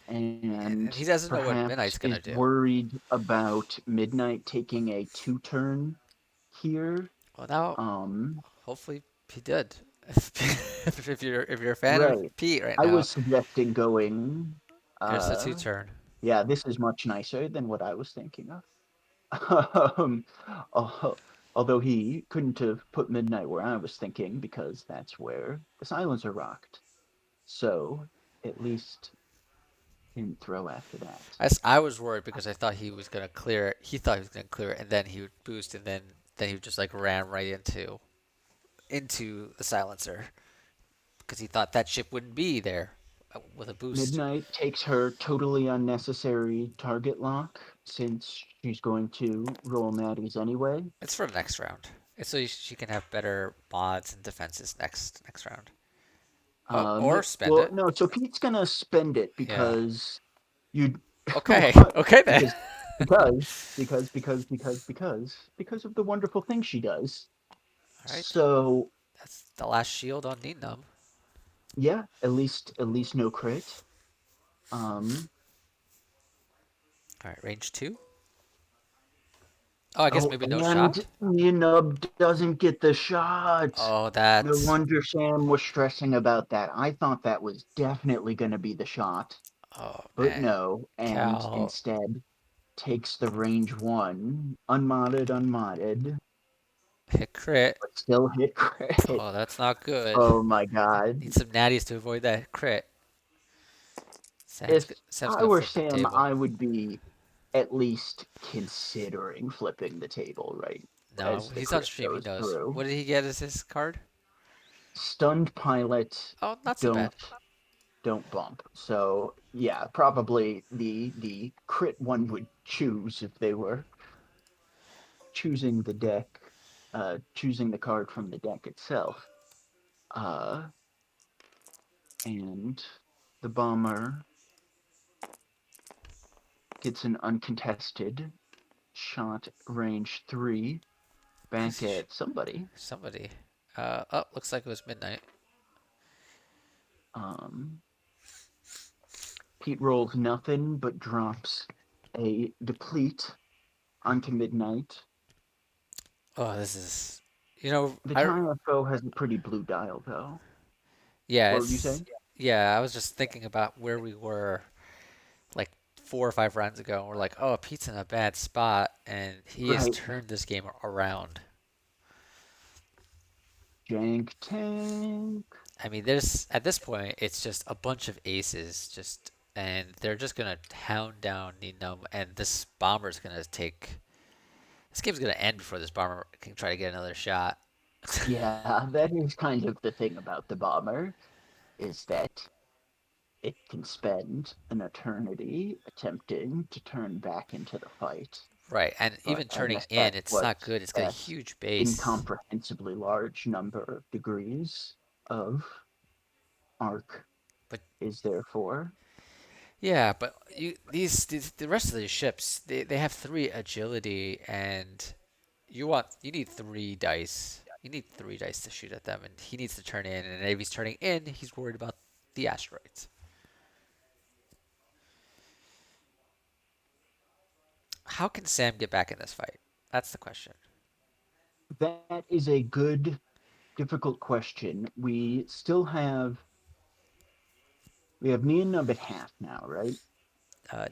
A: And
B: and
A: he doesn't know what
B: perhaps
A: Midnight's gonna
B: is
A: do.
B: worried about Midnight taking a two-turn here.
A: Well, now
B: Um,
A: hopefully he did. If you're a fan of
B: right.
A: Pete right
B: I
A: now,
B: was suggesting going.
A: there's a two
B: Uh,
A: turn.
B: yeah, this is much nicer than what I was thinking of. um, although he couldn't have put Midnight where I was thinking because that's where the silencer rocked. So at least didn't throw after that.
A: I was worried because I thought he was gonna clear it. He thought he was gonna clear it, and then he would boost, and then he would just like ran right into the silencer because he thought that ship wouldn't be there with a boost.
B: Midnight takes her totally unnecessary target lock since she's going to roll natties anyway.
A: It's for the next round. It's so she can have better mods and defenses next round. Oh, or spend
B: Well,
A: it.
B: no, so Pete's gonna spend it
A: Yeah.
B: because you
A: Okay.
B: what?
A: Okay then.
B: Because because of the wonderful thing she does.
A: All right.
B: So
A: That's the last shield on Neednum.
B: yeah, at least no crit. Um,
A: All right, range two. Oh, I guess
B: oh,
A: maybe no
B: and
A: shot.
B: Nub doesn't get the shot.
A: Oh,
B: No
A: that's.
B: wonder Sam was stressing about that. I thought that was definitely going to be the shot,
A: Oh
B: but
A: man,
B: no, and
A: Cal
B: instead takes the range one, unmodded,
A: hit crit.
B: but still hit crit.
A: Oh, that's not good.
B: Oh my god.
A: Need some natties to avoid that crit.
B: If
A: Sam's
B: I
A: gonna
B: were
A: flip the
B: Sam,
A: table.
B: I would be at least considering flipping the table right
A: No,
B: as the
A: he's on
B: crit
A: stream. He
B: goes
A: knows.
B: through.
A: What did he get as his card?
B: Stunned pilot
A: Oh, not so bad.
B: don't don't bump. So yeah, probably the crit one would choose if they were choosing the deck, choosing the card from the deck itself. Uh, and the bomber gets an uncontested shot range three
A: Who's
B: back
A: he?
B: at somebody.
A: Somebody. Oh, looks like it was midnight.
B: Um, Pete rolls nothing but drops a deplete onto midnight.
A: Oh, this is. You know,
B: The
A: I
B: TIFO has a pretty blue dial though.
A: yeah,
B: What were you
A: it's
B: saying?
A: yeah. I was just thinking about where we were like 4 or 5 rounds ago, and we're like, oh, Pete's in a bad spot, and he has
B: Right.
A: turned this game around.
B: Jank tank.
A: I mean, there's at this point, it's just a bunch of aces, just and they're just gonna hound down Needham, and this bomber's gonna take. This game's gonna end before this bomber can try to get another shot.
B: Yeah, that is kind of the thing about the bomber, is that it can spend an eternity attempting to turn back into the fight.
A: Right, and
B: But
A: even
B: I
A: turning
B: guess
A: in,
B: that's
A: it's
B: what
A: not good. It's got a
B: that
A: huge base.
B: incomprehensibly large number of degrees of arc
A: But
B: is there for.
A: yeah, but these the rest of these ships, they have three agility, and you need three dice. You need 3 dice to shoot at them, and he needs to turn in. And if he's turning in, he's worried about the asteroids. How can Sam get back in this fight? That's the question.
B: That is a good, difficult question. We have me and Nub at half now, right?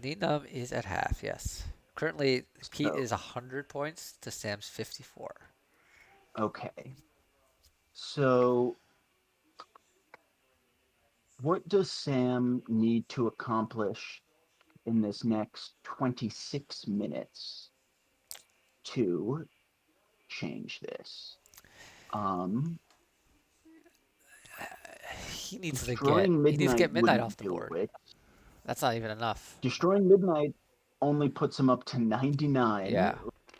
A: Neenum is at half, yes. Currently, Pete
B: So
A: is 100 points to Sam's 54.
B: okay. So what does Sam need to accomplish in this next 26 minutes to change this? Um,
A: He
B: Destroying
A: needs to
B: Midnight
A: get Midnight off
B: wouldn't
A: the
B: do
A: board.
B: it.
A: That's not even enough.
B: Destroying Midnight only puts him up to 99,
A: Yeah.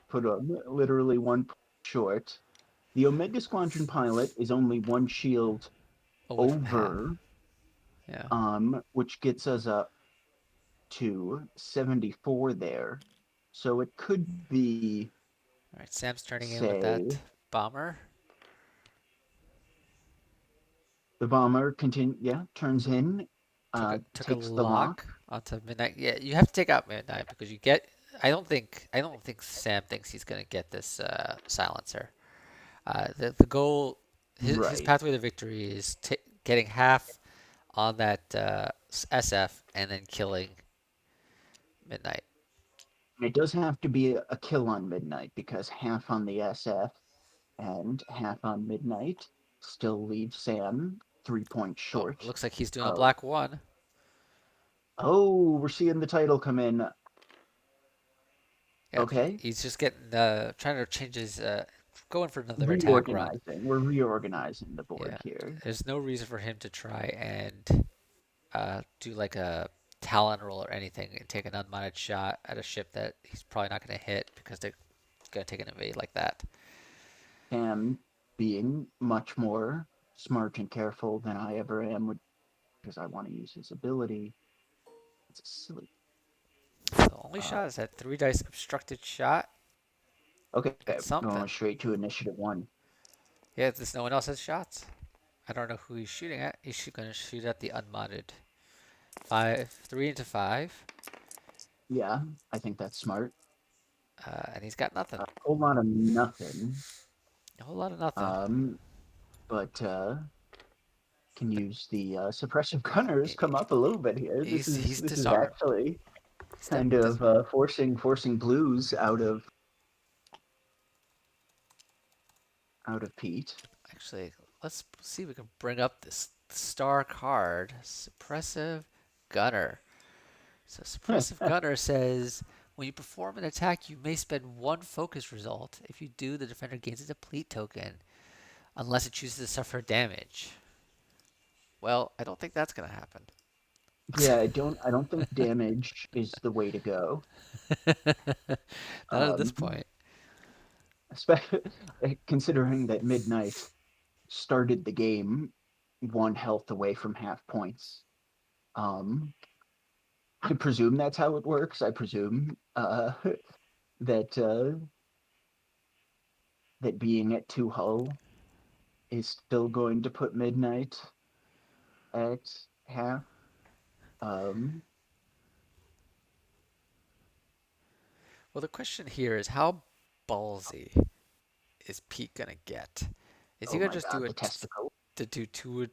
B: put him literally one point short. The Omega Squadron pilot is only one shield
A: Away from half.
B: over,
A: Yeah.
B: which gets us up to 74 there. So it could be,
A: All right, Sam's turning in with
B: say,
A: that bomber.
B: the bomber turns in,
A: Took a
B: takes the lock.
A: lock onto Midnight. Yeah, you have to take out Midnight because you get. I don't think Sam thinks he's gonna get this silencer. The goal, his
B: Right.
A: pathway to victory is getting half on that SF and then killing Midnight.
B: It does have to be a kill on Midnight because half on the SF and half on Midnight still leaves Sam 3 points
A: Oh,
B: short
A: looks like he's doing a
B: of.
A: black one.
B: Oh, we're seeing the title come in.
A: Yep,
B: Okay.
A: he's just getting trying to change his going for another attack run.
B: Reorganizing. We're reorganizing the board
A: Yeah,
B: here.
A: there's no reason for him to try and do like a talon roll or anything and take an unmodded shot at a ship that he's probably not going to hit because they're going to take an invade like that.
B: Sam being much more smart and careful than I ever am because I want to use his ability. It's a silly.
A: So the only
B: Uh,
A: shot is that 3 dice obstructed shot.
B: okay,
A: That's something.
B: going straight to initiative one.
A: Yeah, there's no one else has shots. I don't know who he's shooting at. He's going to shoot at the unmodded. 3 into 5,
B: Yeah, I think that's smart.
A: and he's got nothing.
B: A whole lot of nothing.
A: A whole lot of nothing.
B: Um, but can use the suppressive gunners come
A: He-
B: up a little bit here. This
A: He's
B: is
A: he's
B: this is
A: disarmed.
B: actually
A: He's
B: kind
A: definitely
B: of
A: disarmed.
B: forcing blues out of Pete.
A: Actually, let's see if we can bring up this star card. Suppressive Gunner. So Suppressive Gunner says, when you perform an attack, you may spend one focus result. If you do, the defender gains a deplete token, unless it chooses to suffer damage. Well, I don't think that's going to happen.
B: Yeah, I don't think damage is the way to go.
A: Not at this
B: Um,
A: point.
B: especially considering that Midnight started the game one health away from half points. Um, I presume that's how it works. I presume that that being at two hull is still going to put Midnight at half. Um,
A: Well, the question here is how ballsy is Pete going to get? Is he
B: oh
A: going to
B: my
A: just do
B: god, the
A: it
B: testicle.
A: to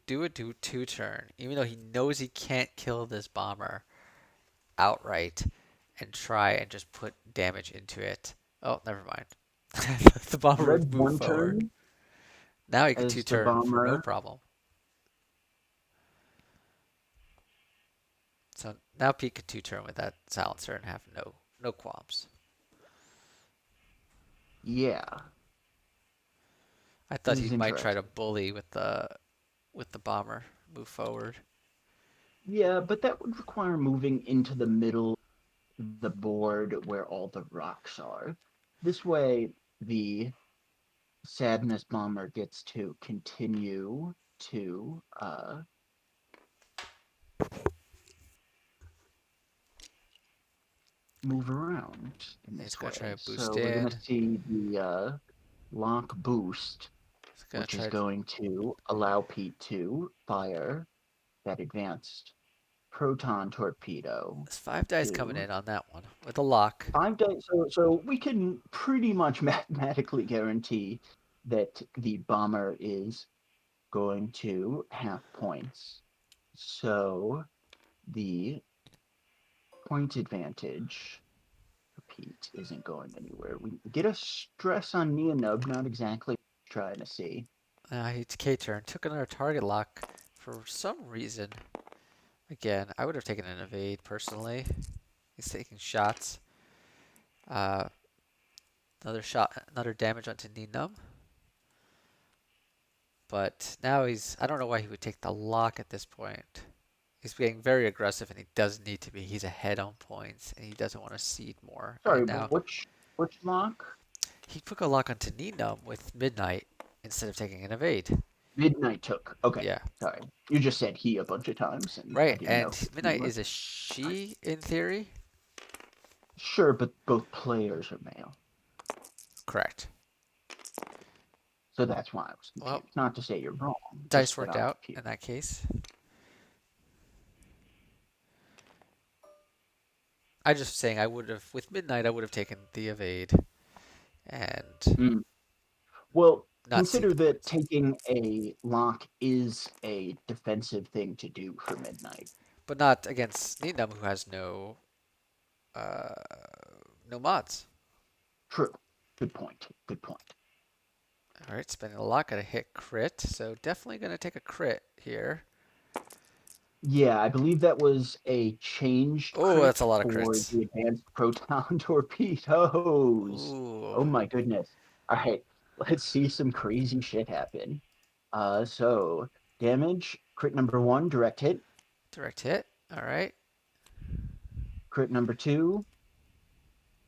A: do a two turn, even though he knows he can't kill this bomber outright, and try and just put damage into it. Oh, never mind. The
B: I
A: bomber would
B: read
A: move
B: one
A: forward.
B: turn
A: Now he could two
B: as the
A: turn for no
B: bomber.
A: problem. So now Pete could two turn with that silencer and have no qualms.
B: Yeah,
A: I thought
B: this
A: he
B: is
A: might try to
B: interesting.
A: bully with the bomber, move forward.
B: Yeah, but that would require moving into the middle of the board where all the rocks are. This way, the Sadness Bomber gets to continue to move around in
A: He's
B: this
A: gonna try
B: way.
A: to boost
B: So we're going
A: in.
B: to see the lock boost.
A: Gonna
B: which is
A: try.
B: going to allow Pete to fire that advanced proton torpedo
A: There's 5 dice coming
B: to
A: in on that one with a lock.
B: 5 days. So we can pretty much mathematically guarantee that the bomber is going to have points. So the point advantage for Pete isn't going anywhere. We get a stress on Neonub, not exactly trying to see.
A: It's K turn. Took another target lock for some reason. Again, I would have taken an evade personally. He's taking shots. Uh, another shot, another damage onto Ninum. But now I don't know why he would take the lock at this point. He's being very aggressive and he doesn't need to be. He's ahead on points and he doesn't want to cede more.
B: Sorry,
A: And now
B: which lock?
A: he took a lock onto Ninum with Midnight instead of taking an evade.
B: Midnight took. Okay,
A: Yeah,
B: sorry. You just said he a bunch of times, and I
A: right.
B: didn't know
A: And
B: if you
A: Midnight
B: were
A: is a she in theory.
B: sure, but both players are male.
A: Correct.
B: So that's why I was
A: Well,
B: confused. Not to say you're wrong,
A: dice
B: just that
A: worked
B: I'm
A: out
B: confused.
A: in that case. I just saying I would have with Midnight I would have taken the evade and
B: Mm. Well,
A: not cede
B: consider
A: the
B: that
A: points.
B: taking a lock is a defensive thing to do for Midnight.
A: But not against Needham who has uh no mods.
B: True. Good point. Good point.
A: Alright, spending a lot, gotta hit crit, so definitely gonna take a crit here.
B: Yeah, I believe that was a changed
A: Oh, that's
B: crit
A: a lot of
B: for
A: crits.
B: the advanced proton torpedoes. Oh
A: Ooh.
B: my goodness. All right, let's see some crazy shit happen. So damage, crit number one, direct hit.
A: Direct hit. Alright.
B: Crit number two,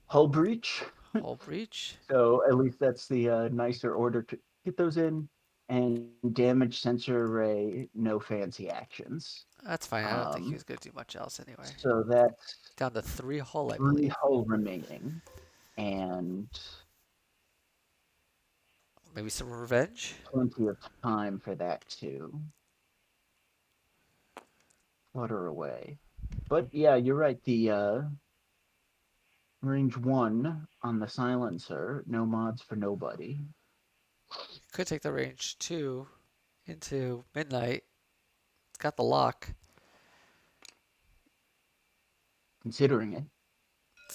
B: hull breach.
A: Hull breach.
B: So at least that's the nicer order to get those in. And damage sensor array, no fancy actions.
A: That's fine. I don't think he
B: Um,
A: was gonna do much else anyway.
B: so that's
A: Down to 3 hull, I
B: three
A: believe.
B: hull remaining. And
A: Maybe some revenge.
B: plenty of time for that to flutter away. But yeah, you're right. The range one on the silencer, no mods for nobody.
A: Could take the range 2 into Midnight. It's got the lock.
B: Considering it,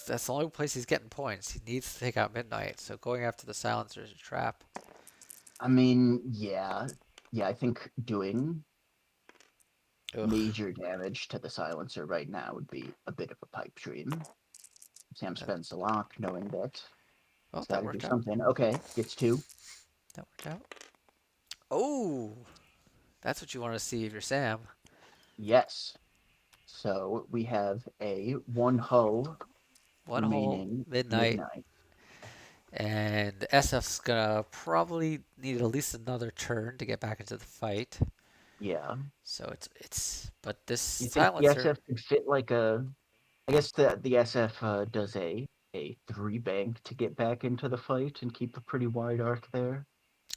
A: That's the only place he's getting points. He needs to take out Midnight, so going after the silencer is a trap.
B: I mean, yeah, I think doing
A: Ugh.
B: major damage to the silencer right now would be a bit of a pipe dream. Sam
A: That,
B: spends the lock knowing that
A: well,
B: he's got
A: that
B: to do
A: worked out.
B: something. Okay, gets two.
A: That worked out. Oh, that's what you want to see if you're Sam.
B: Yes. So we have a one hull
A: One hull
B: remaining
A: Midnight,
B: midnight.
A: and SF's gonna probably need at least another turn to get back into the fight.
B: Yeah.
A: So but this
B: You think the
A: silencer,
B: SF could fit like a? I guess the SF does a three bank to get back into the fight and keep a pretty wide arc there.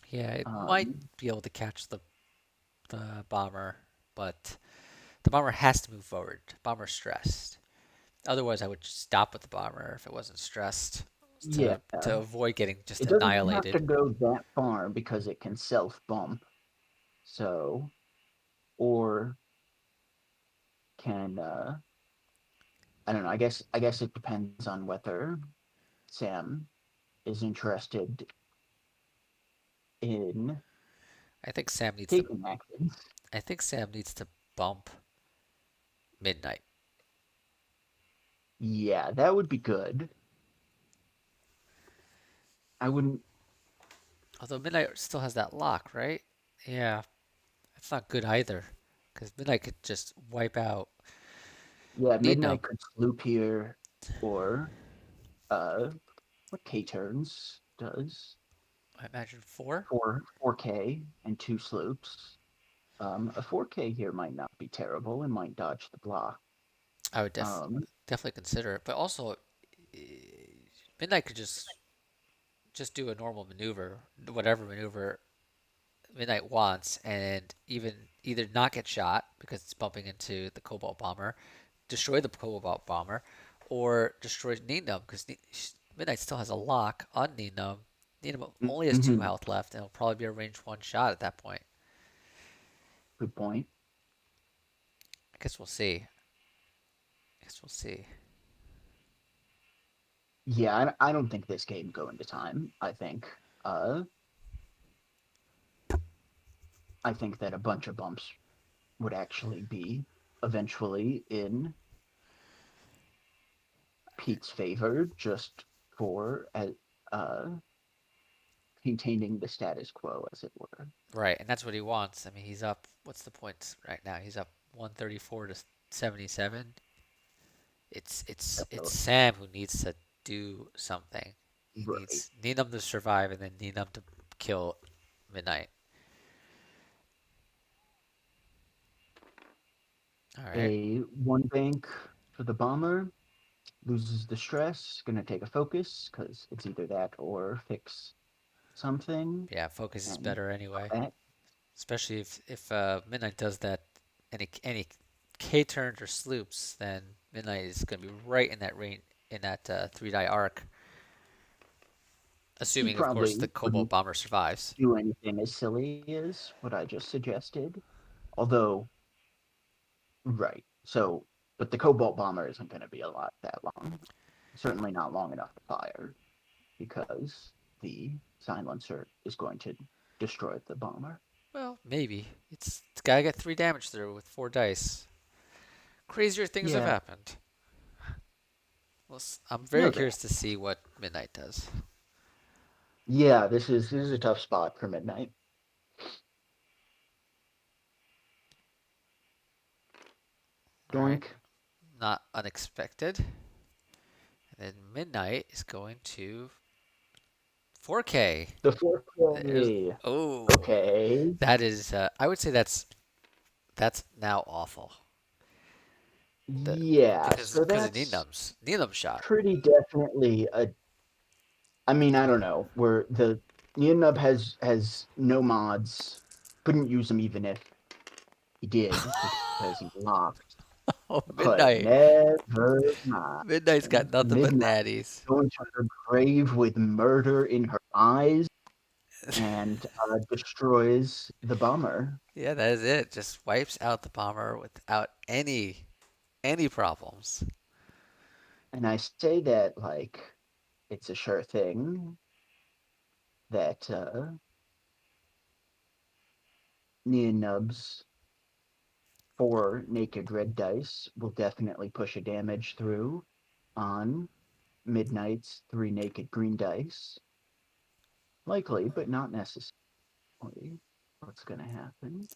A: yeah, it might
B: Um,
A: be able to catch the bomber, but the bomber has to move forward. Bomber's stressed. Otherwise, I would just stop with the bomber if it wasn't stressed
B: yeah,
A: to avoid getting just
B: it doesn't have to
A: annihilated.
B: go that far because it can self bump. So, or can I don't know. I guess it depends on whether Sam is interested in
A: I think Sam needs to.
B: taking actions.
A: I think Sam needs to bump Midnight.
B: Yeah, that would be good. I wouldn't.
A: Although Midnight still has that lock, right? Yeah, that's not good either, because Midnight could just wipe out
B: Yeah,
A: Needham.
B: midnight could sloop here, or uh, what K turns does
A: I imagine 4.
B: 4K and two sloops. A 4K here might not be terrible and might dodge the block.
A: I would
B: Um,
A: definitely consider it, but also Midnight could just do a normal maneuver, whatever maneuver Midnight wants, and even either not get shot because it's bumping into the Cobalt Bomber, destroy the Cobalt Bomber, or destroy Needham because Midnight still has a lock on Needham. Needham only has two
B: Mm-hmm.
A: health left, and it'll probably be a range one shot at that point.
B: Good point.
A: I guess we'll see. I guess we'll see.
B: Yeah, I don't think this game go into time. Uh, I think that a bunch of bumps would actually be eventually in Pete's favor, just for uh, maintaining the status quo, as it were.
A: Right, and that's what he wants. I mean, he's up. What's the points right now? He's up 134 to 77. It's Sam who needs to do something. He
B: Right.
A: needs Needham to survive and then Needham to kill Midnight. All right.
B: A one bank for the bomber loses the stress, gonna take a focus because it's either that or fix something
A: Yeah, focus is
B: and
A: better
B: come
A: anyway.
B: back.
A: Especially if Midnight does that any K turns or sloops, then Midnight is gonna be right in that range in that 3 die arc.
B: He
A: Assuming, of course, the
B: probably
A: Cobalt
B: wouldn't
A: Bomber survives.
B: do anything as silly as what I just suggested. Although, right. So, but the Cobalt bomber isn't going to be a lot that long. Certainly not long enough to fire because the silencer is going to destroy the bomber.
A: Well, maybe. It's gotta get 3 damage through with 4 dice. Crazier things have
B: Yeah,
A: happened. Well, I'm very
B: noted.
A: curious to see what Midnight does.
B: Yeah, this is a tough spot for midnight.
A: All right,
B: Doink.
A: not unexpected. And then Midnight is going to 4K.
B: The fourth
A: There's
B: play.
A: oh,
B: Okay.
A: that is. I would say that's now awful. The
B: Yeah, so
A: because of
B: that's
A: Needham's shot.
B: pretty definitely a. I mean, I don't know. Where the Nub has no mods. Couldn't use them even if he did because he's locked.
A: Oh,
B: But
A: Midnight.
B: never mind.
A: Midnight's got nothing but
B: Midnight
A: natties.
B: going to her grave with murder in her eyes and destroys the bomber.
A: Yeah, that is it. Just wipes out the bomber without any problems.
B: And I say that like it's a sure thing that Nia Nub's 4 naked red dice will definitely push a damage through on Midnight's 3 naked green dice. Likely, but not necessarily. What's going to happen?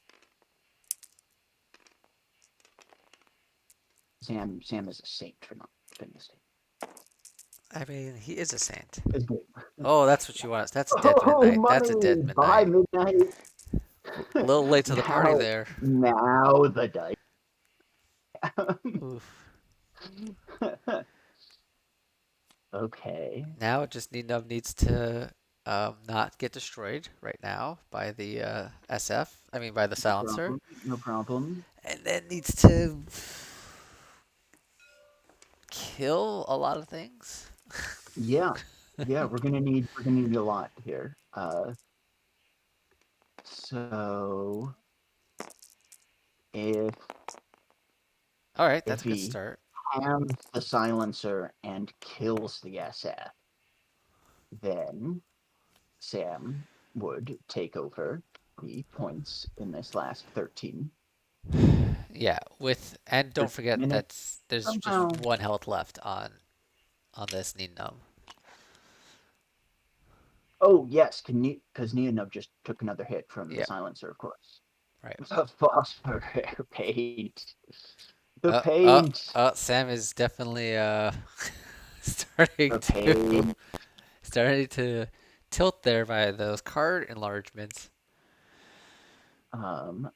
B: Sam is a saint for not putting this
A: I mean, he is a saint.
B: game.
A: Oh, that's what you want. That's a dead
B: Oh,
A: Midnight. That's a dead
B: money! Bye,
A: Midnight.
B: Midnight.
A: A little late to the party
B: now,
A: there.
B: now the dice.
A: Oof.
B: Okay.
A: Now it just needs to not get destroyed right now by the SF. I mean, by the
B: No
A: silencer,
B: problem. No problem.
A: and then needs to kill a lot of things.
B: Yeah. Yeah, we're gonna need a lot here. So if
A: All right,
B: if
A: that's a good
B: he
A: start.
B: hams the silencer and kills the SF, then Sam would take over the points in this last
A: Yeah, with and don't
B: 13
A: forget that
B: minutes.
A: there's just
B: Somehow.
A: one health left on this Needham.
B: Oh, yes, because Neonub just took another hit from the
A: Yeah,
B: silencer, of course.
A: right.
B: The phosphor paint. The paint.
A: Sam is definitely starting
B: The
A: to
B: paint.
A: starting to tilt there by those card enlargements.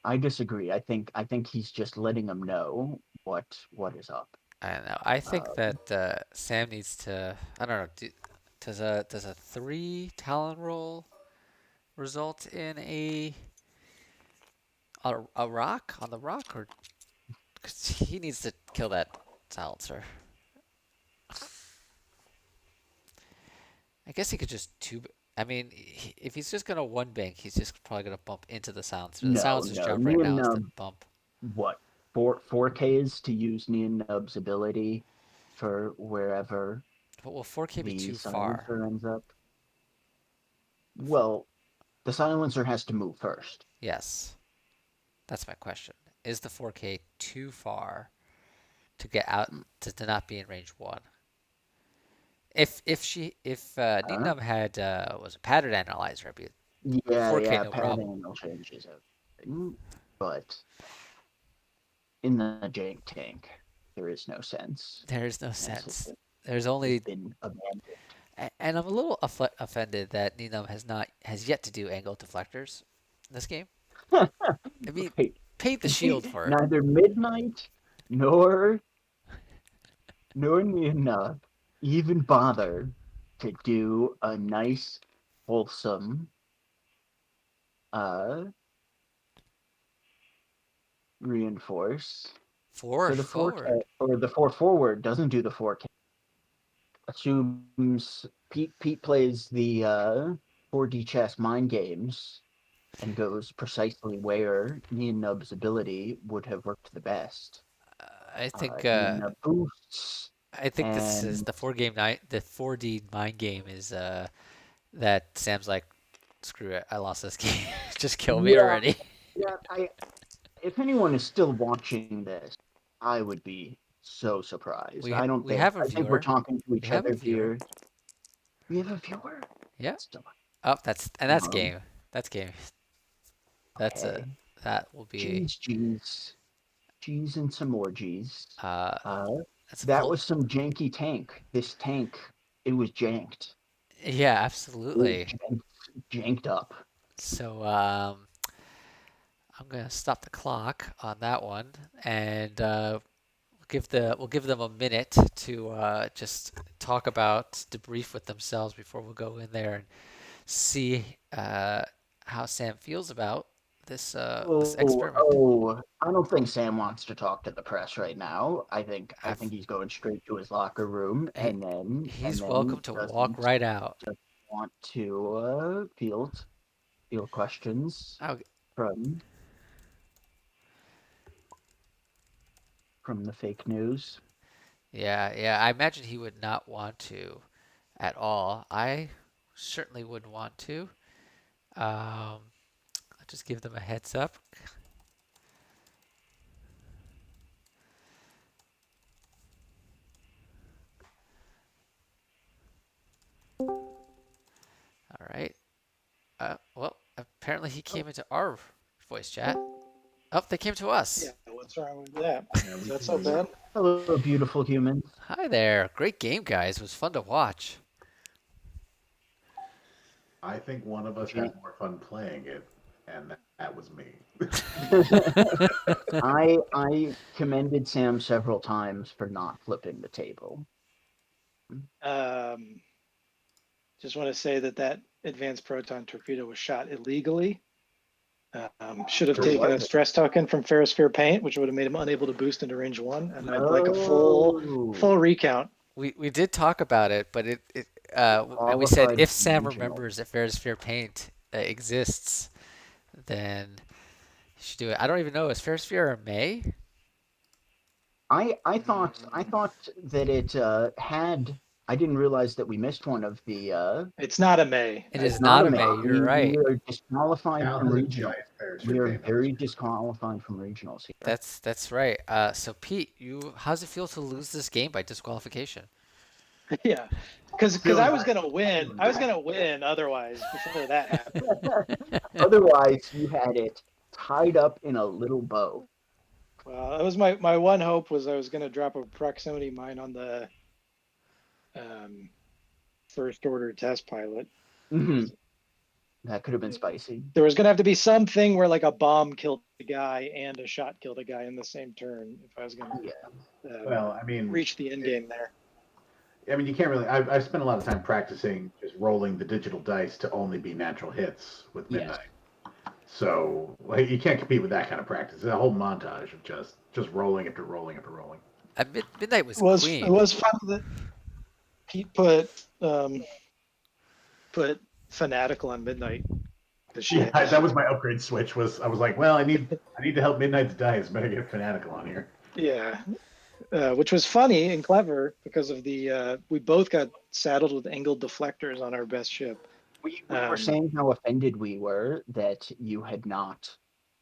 B: I disagree. I think he's just letting them know what is up.
A: I don't know. I think
B: Um,
A: that Sam needs to. I don't know. Does a 3 Talon roll result in a On a rock? On the rock? Or 'cause he needs to kill that silencer. I guess he could just tube. I mean, if he's just gonna one bank, he's just probably gonna bump into the silencer. The
B: No,
A: silencer's
B: no.
A: job right
B: Neon
A: now is to
B: Nub,
A: bump.
B: what? 4Ks to use Neon Nub's ability for wherever
A: But will 4K be
B: the
A: too far?
B: silencer ends up. Well, the silencer has to move first.
A: Yes, that's my question. Is the 4K too far to get out to not be in range one? If
B: Huh?
A: Neenum had was a pattern analyzer, it'd be
B: Yeah,
A: 4K
B: yeah.
A: no problem.
B: Padding will changes everything, but in the jank tank, there is no sense.
A: There's no
B: Sense
A: sense. There's
B: has
A: only,
B: been abandoned.
A: and I'm a little offended that Neenum has yet to do angle deflectors in this game. I mean,
B: Right.
A: paint the shield for it.
B: Neither Midnight nor Nina even bother to do a nice, wholesome uh reinforce for the 4K,
A: Forward.
B: or the 4 forward doesn't do the 4K. Assumes Pete plays the 4D chess mind games and goes precisely where Nian Nub's ability would have worked the best.
A: I think
B: Nian Nub boosts
A: I think this is
B: and
A: the 4D mind game is that Sam's like, screw it, I lost this game. Just kill me
B: yeah,
A: already.
B: yeah. If anyone is still watching this, I would be so surprised. I don't
A: We
B: think.
A: have a
B: I think we're
A: viewer.
B: talking to
A: We
B: each
A: have a
B: other
A: viewer.
B: here. We have a viewer.
A: Yeah.
B: Still,
A: Oh, that's
B: um,
A: game. That's game. That's a
B: okay.
A: that will be
B: G's, and some more G's.
A: uh
B: Uh,
A: that's a
B: that
A: pull.
B: was some janky tank. This tank, it was janked.
A: Yeah,
B: It was
A: absolutely.
B: janked up.
A: So I'm gonna stop the clock on that one, and we'll give them a minute to just talk about debrief with themselves before we'll go in there and see how Sam feels about this experiment.
B: I don't think Sam wants to talk to the press right now. I think
A: I've,
B: he's going straight to his locker room
A: he,
B: and
A: he's welcome
B: then
A: to walk
B: doesn't
A: right out.
B: just want to field questions
A: Oh,
B: from the fake news.
A: yeah, yeah. I imagine he would not want to at all. I certainly wouldn't want to. I'll just give them a heads up. All right. Well, apparently he
C: Oh,
A: came into our voice chat. Oh, they came to us.
C: yeah. What's wrong with that?
D: Yeah,
C: Is
D: we
C: that
D: can
C: so
D: hear you.
C: bad?
B: Hello, beautiful humans.
A: Hi there. Great game, guys. It was fun to watch.
D: I think one of us
B: Jan-
D: had more fun playing it, and that was me.
B: I commended Sam several times for not flipping the table.
C: Um, just want to say that advanced proton torpedo was shot illegally. Should have
D: Sure
C: taken a
D: was.
C: stress token from Ferrosphere Paint, which would have made him unable to boost into range one, and I'd like a
B: Oh,
C: full recount.
A: We did talk about it, but and we said
B: qualified
A: if
B: from
A: Sam
B: regional.
A: remembers that Ferris Fair Paint exists, then you should do it. I don't even know. Is Ferris Fair in May?
B: I thought that it had. I didn't realize that we missed one of the.
C: It's not a May.
A: It
B: It's
A: is
B: not
A: not
B: a
A: a
B: May.
A: May. You're
B: We
A: right.
B: are disqualified
D: Cal
B: from
D: has a
B: regional.
D: giant
B: We
D: parachute
B: are
D: paint on the
B: very
D: screen.
B: disqualified from regionals here.
A: That's right. So Pete, how's it feel to lose this game by disqualification?
C: Yeah, because
D: Feeling
C: I was
D: great.
C: gonna win.
D: Feeling
C: I was
D: great.
C: gonna win otherwise before that happened.
B: Otherwise, you had it tied up in a little bow.
C: Well, that was my one hope was I was gonna drop a proximity mine on the um, first order test pilot.
B: Hmm. That could have been spicy.
C: There was gonna have to be something where like a bomb killed a guy and a shot killed a guy in the same turn if I was gonna
B: Yeah.
D: Well, I mean,
C: reach the end game there.
D: you can't really. I've spent a lot of time practicing just rolling the digital dice to only be natural hits with
B: Yes.
D: Midnight. So like you can't compete with that kind of practice. It's a whole montage of just rolling after rolling after rolling.
A: Midnight was
C: It
A: queen.
C: was fun that Pete put fanatical on midnight because she
D: Yeah,
C: had to.
D: that was my upgrade switch. I was like, well, I need to help Midnight's dice. Better get fanatical on here.
C: Yeah, which was funny and clever because of the we both got saddled with angled deflectors on our best ship.
B: We were saying how offended we were that you had not,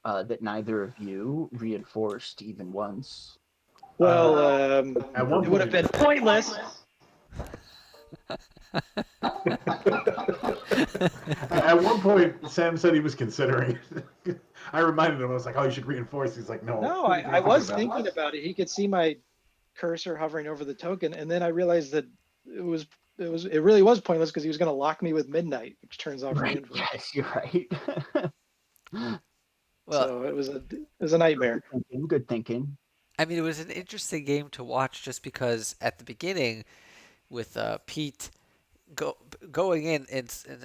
B: that neither of you reinforced even once.
C: Well,
D: At one
C: it would have
D: point,
C: been pointless.
D: at one point, Sam said he was considering it. I reminded him. I was like, "Oh, you should reinforce." He's like, "No."
C: No, I was thinking about it. He could see my cursor hovering over the token, and then I realized that it really was pointless because he was going to lock me with midnight, which turns off
B: Right?
C: reinforce.
B: Yes, you're right.
A: Well,
C: So it was a nightmare.
B: Good thinking.
A: I mean, it was an interesting game to watch just because at the beginning with Pete go, going in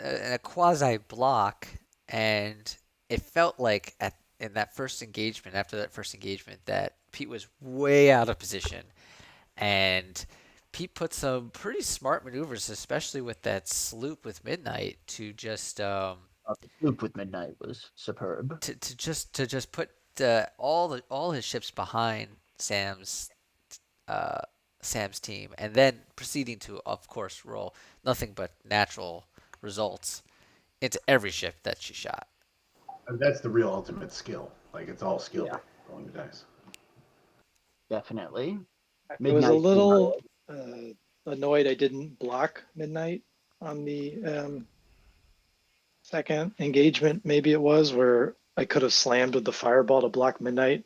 A: a quasi block, and it felt like in that first engagement, after that first engagement, that Pete was way out of position, and Pete put some pretty smart maneuvers, especially with that sloop with Midnight, to just
B: The sloop with midnight was superb.
A: to just put all his ships behind uh, Sam's team, and then proceeding to, of course, roll nothing but natural results into every ship that she shot.
D: And that's the real ultimate skill. Like it's all skill
B: Yeah.
D: rolling the dice.
B: Definitely.
C: I was a
B: Midnight.
C: little annoyed I didn't block midnight on the second engagement. Maybe it was where I could have slammed with the fireball to block midnight.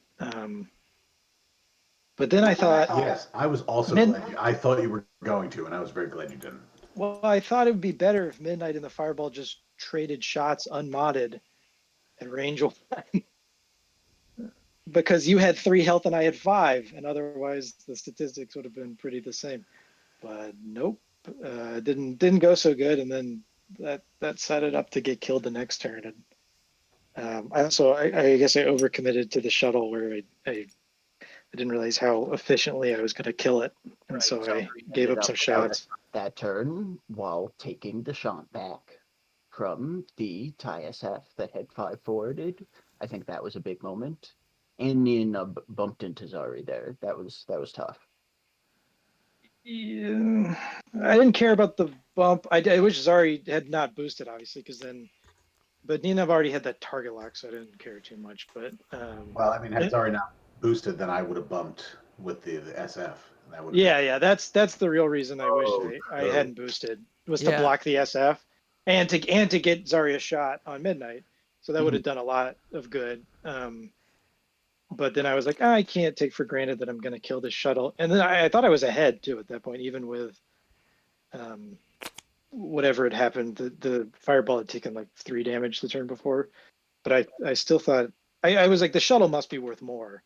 C: But then I thought,
D: Yes, I was also
C: Mid-
D: glad. I thought you were going to, and I was very glad you didn't.
C: well, I thought it would be better if midnight and the fireball just traded shots unmodded at range one. Because you had 3 health and I had 5, and otherwise the statistics would have been pretty the same. But nope, didn't go so good, and then that set it up to get killed the next turn. And I guess I overcommitted to the shuttle where I didn't realize how efficiently I was going to kill it, and
B: Right,
C: so
B: so
C: I
B: you
C: gave
B: ended
C: up
B: up
C: some
B: without
C: shots.
B: that turn while taking the shot back from the TIE SF that had 5 forwarded. I think that was a big moment. And Nina bumped into Zari there. That was tough.
C: Yeah, I didn't care about the bump. I wish Zari had not boosted, obviously, because then. But Nina already had that target lock, so I didn't care too much. But
D: Well, I mean, had Zari not boosted, then I would have bumped with the SF. And that would have
C: yeah, that's the real reason I wish
D: Oh,
C: I
D: no.
C: hadn't boosted was to
A: Yeah.
C: block the SF and to get Zari a shot on midnight. So that would have done a lot of good. But then I was like, I can't take for granted that I'm going to kill this shuttle. And then I thought I was ahead too at that point, even with whatever had happened. The fireball had taken like 3 damage the turn before, but I still thought I was like, the shuttle must be worth more.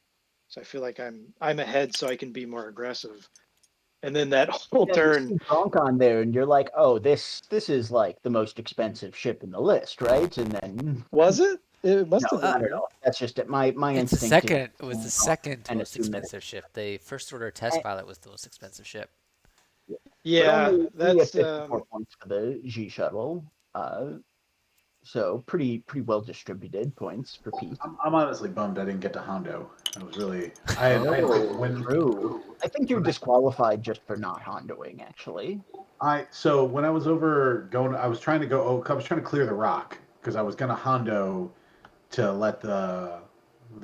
C: So I feel like I'm ahead, so I can be more aggressive. And then that whole turn,
B: You see Gronk on there, and you're like, oh, this is like the most expensive ship in the list, right? And then
C: was it? It must
B: no,
C: have been.
B: not at all. That's just it. My
A: It's the
B: instinct
A: second.
B: is
A: It was the
B: Gronk
A: second
B: and
A: most
B: assume that
A: expensive ship. The first order test pilot was the most expensive ship.
B: but
C: Yeah,
B: only
C: that's
B: at 54 points for the G shuttle. So pretty well distributed points for Pete.
D: I'm honestly bummed I didn't get to Hondo. I was really I had when
B: True. I think you're disqualified just for not hondoing, actually.
D: so when I was over going, I was trying to go. Oh, I was trying to clear the rock because I was gonna Hondo to let the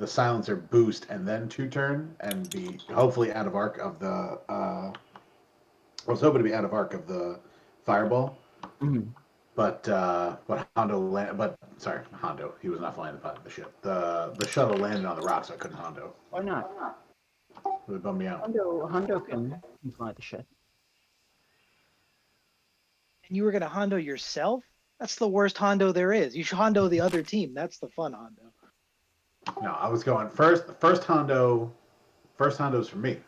D: silencer boost and then 2 turn and be hopefully out of arc of the. I was hoping to be out of arc of the fireball,
B: Mhm.
D: but Hondo but sorry, Hondo. He was not flying the ship. The shuttle landed on the rock, so I couldn't Hondo.
B: Why not?
D: Really bummed me out.
B: Hondo can fly the ship.
C: and you were gonna Hondo yourself? That's the worst Hondo there is. You should Hondo the other team. That's the fun Hondo.
D: No, I was going first. The first Hondo. First Hondo's for me.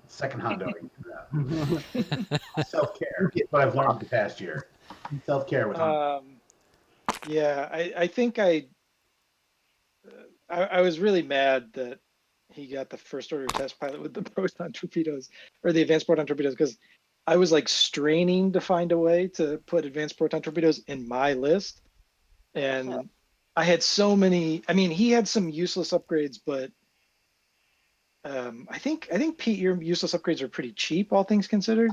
D: Second Hondo. Self care. What I've learned the past year. Self care with Hondo.
C: Yeah, I think I I was really mad that he got the first order test pilot with the proton torpedoes or the advanced proton torpedoes because I was like straining to find a way to put advanced proton torpedoes in my list. And I had so many. I mean, he had some useless upgrades, but I think Pete, your useless upgrades are pretty cheap, all things considered.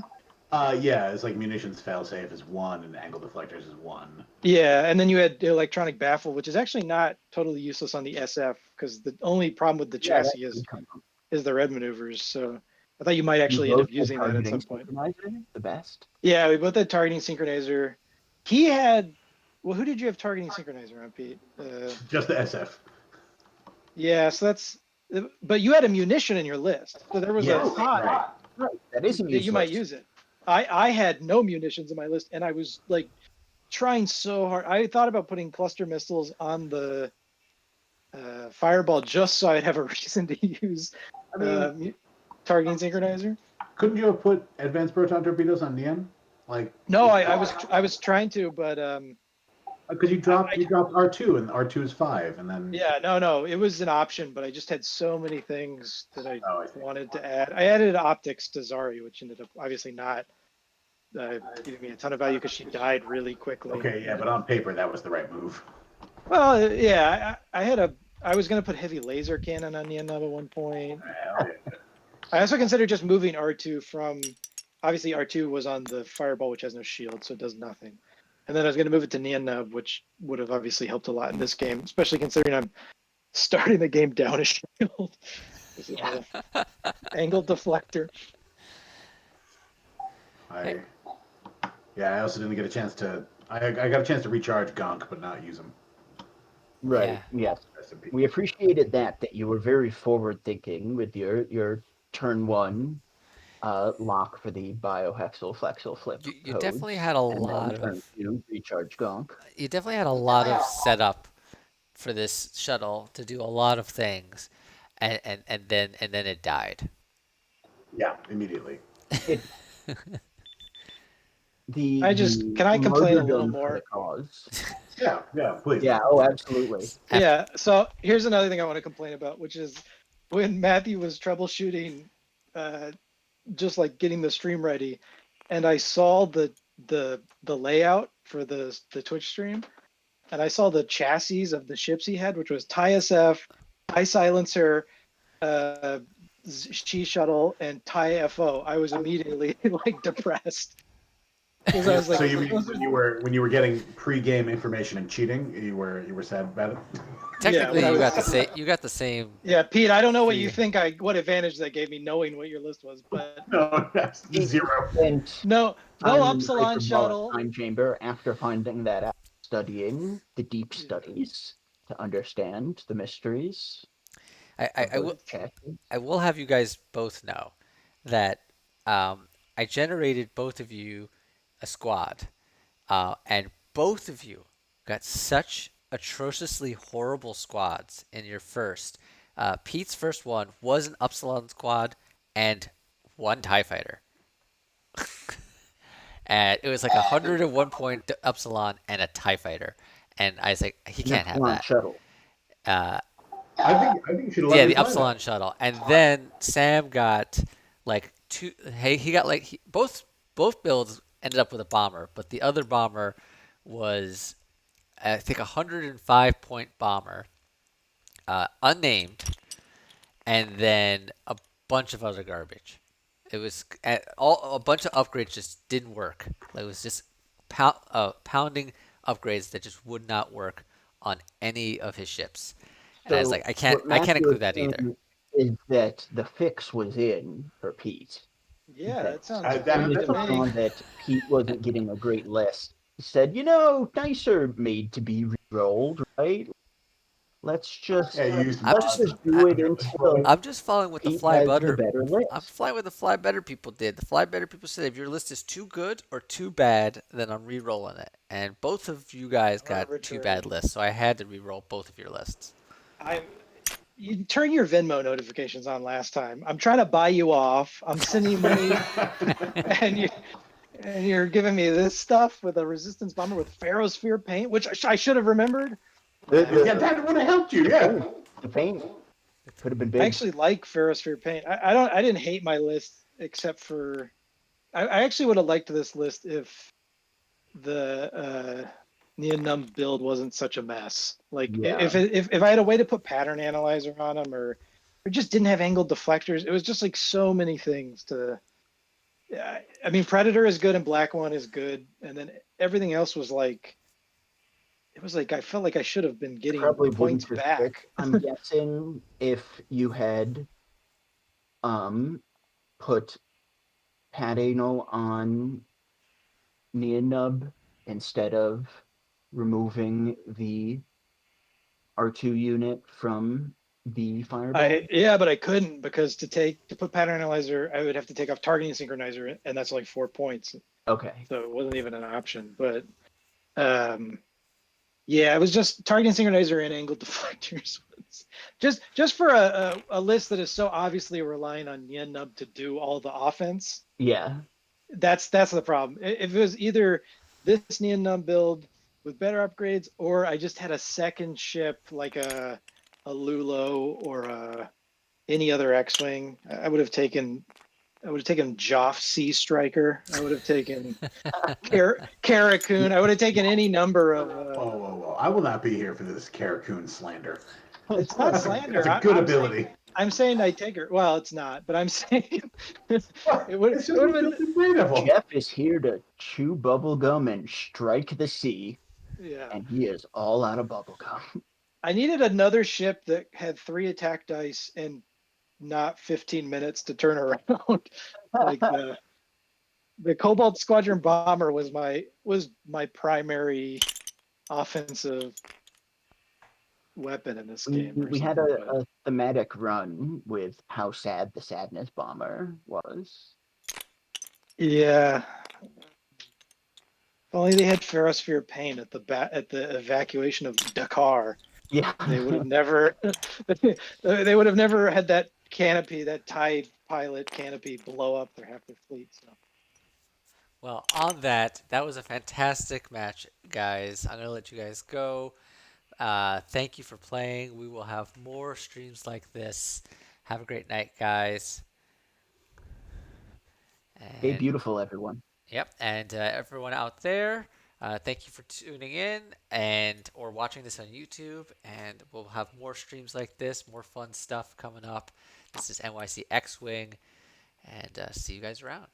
D: Yeah, it's like munitions failsafe is 1 and angle deflectors is 1.
C: Yeah, and then you had electronic baffle, which is actually not totally useless on the SF because the only problem with the chassis is the red maneuvers. So I thought you might actually end up using that at some point.
B: The best.
C: Yeah, we both had targeting synchronizer. He had. Well, who did you have targeting synchronizer on, Pete?
D: Just the SF.
C: Yeah, so that's. But you had a munition in your list, so there was a thought
B: Right. That is
C: that you might use it. I had no munitions in my list, and I was like trying so hard. I thought about putting cluster missiles on the fireball just so I'd have a reason to use targeting synchronizer.
D: Couldn't you have put advanced proton torpedoes on Neon? Like
C: no, I was trying to, but
D: because you dropped R2 and R2 is 5, and then
C: no, it was an option, but I just had so many things that I wanted to add. I added optics to Zari, which ended up obviously not giving me a ton of value because she died really quickly.
D: Okay, yeah, but on paper that was the right move.
C: Well, yeah, I was gonna put heavy laser cannon on Neon at one point. I also considered just moving R2 from, obviously R2 was on the fireball, which has no shield, so it does nothing. And then I was going to move it to Neon Nub, which would have obviously helped a lot in this game, especially considering I'm starting the game down a shield. This is angled deflector.
D: I also didn't get a chance to. I got a chance to recharge Gonk, but not use him.
B: Right.
A: Yeah.
B: Yes. We appreciated that you were very forward thinking with your turn 1 lock for the biohexyl flexyl flip.
A: You definitely had a lot of
B: recharge Gonk.
A: You definitely had a lot of setup for this shuttle to do a lot of things, and then it died.
D: Yeah, immediately.
C: Can I complain a little more?
D: Yeah, please.
B: Yeah, oh, absolutely.
C: Yeah, so here's another thing I want to complain about, which is when Matthew was troubleshooting, just like getting the stream ready, and I saw the layout for the Twitch stream, and I saw the chassis of the ships he had, which was TIE SF, TIE Silencer, She Shuttle, and TIE FO. I was immediately like depressed. I was like,
D: so when you were getting pre-game information and cheating, you were sad about it.
A: Technically, you got the same.
C: Yeah, Pete. I don't know what you think. What advantage that gave me knowing what your list was, but
D: no, that's 0.
B: And
C: no Upsilon shuttle
B: time chamber. After finding that out, studying the deep studies to understand the mysteries.
A: I will have you guys both know that I generated both of you a squad, and both of you got such atrociously horrible squads in your first. Pete's first one was an Upsilon squad and 1 TIE fighter. And it was like 101 point Upsilon and a TIE fighter. And I was like, he can't have that.
B: Shuttle.
D: I think you should.
A: Yeah, the Upsilon shuttle. And then Sam got like 2. Hey, he got like both builds ended up with a bomber, but the other bomber was, I think, 105 point bomber, unnamed, and then a bunch of other garbage. It was a bunch of upgrades just didn't work. It was just pounding upgrades that just would not work on any of his ships. And I was like, I can't include that either.
B: Is that the fix was in for Pete?
C: Yeah, that sounds
B: that Pete wasn't getting a great list. He said, nicer made to be re-rolled, right? Let's just do it until
A: I'm just following what the Fly Butter.
B: list.
A: I'm flying what the Fly Better people did. The Fly Better people said if your list is too good or too bad, then I'm re-rolling it. And both of you guys got too bad lists, so I had to re-roll both of your lists.
C: You turn your Venmo notifications on last time. I'm trying to buy you off. I'm sending you money, and you're giving me this stuff with a resistance bomber with ferrosphere paint, which I should have remembered.
D: Yeah, that would have helped you. Yeah.
B: The paint could have been
C: I
B: big.
C: actually like Ferrosphere Paint. I didn't hate my list except for I actually would have liked this list if the Neon Numb build wasn't such a mess. Like
B: Yeah,
C: if I had a way to put pattern analyzer on them or just didn't have angled deflectors, it was just like so many things to. Yeah, I mean Predator is good and Black One is good, and then everything else was like it was like I felt like I should have been
B: it
C: getting
B: probably
C: points
B: wouldn't have
C: back.
B: stick. I'm guessing if you had um put pad anal on Neonub instead of removing the R2 unit from the fireball.
C: But I couldn't because to put pattern analyzer, I would have to take off targeting synchronizer, and that's like 4 points.
B: Okay.
C: So it wasn't even an option. But um, yeah, it was just targeting synchronizer and angled deflectors. just for a list that is so obviously relying on Yen Nub to do all the offense.
B: Yeah.
C: That's the problem. If it was either this Yen Nub build with better upgrades, or I just had a second ship like a Lulo or any other X-wing, I would have taken. I would have taken Joff Sea Striker. I would have taken Karakun. I would have taken any number of.
D: Whoa, whoa, whoa! I will not be here for this Karakun slander.
C: It's not
D: That's
C: slander.
D: a good
C: I'm saying,
D: ability.
C: I'm saying I take her. Well, it's not, but I'm saying it would.
D: It's
C: It
D: just
C: would have been.
D: great of them.
B: Jeff is here to chew bubblegum and strike the sea,
C: Yeah.
B: and he is all out of bubblegum.
C: I needed another ship that had 3 attack dice and not 15 minutes to turn around. Like the Cobalt Squadron Bomber was my primary offensive weapon in this game.
B: We had a thematic run with how sad the Sadness Bomber was.
C: Yeah. If only they had Ferrosphere Paint at the evacuation of Dakar.
B: Yeah.
C: They would have never they would have never had that canopy, that TIE pilot canopy blow up half their fleet. So
A: Well, on that, that was a fantastic match, guys. I'm gonna let you guys go. Thank you for playing. We will have more streams like this. Have a great night, guys.
B: Hey,
A: And
B: beautiful, everyone.
A: yep, and everyone out there, thank you for tuning in and or watching this on YouTube. And we'll have more streams like this, more fun stuff coming up. This is NYC X-Wing, and see you guys around.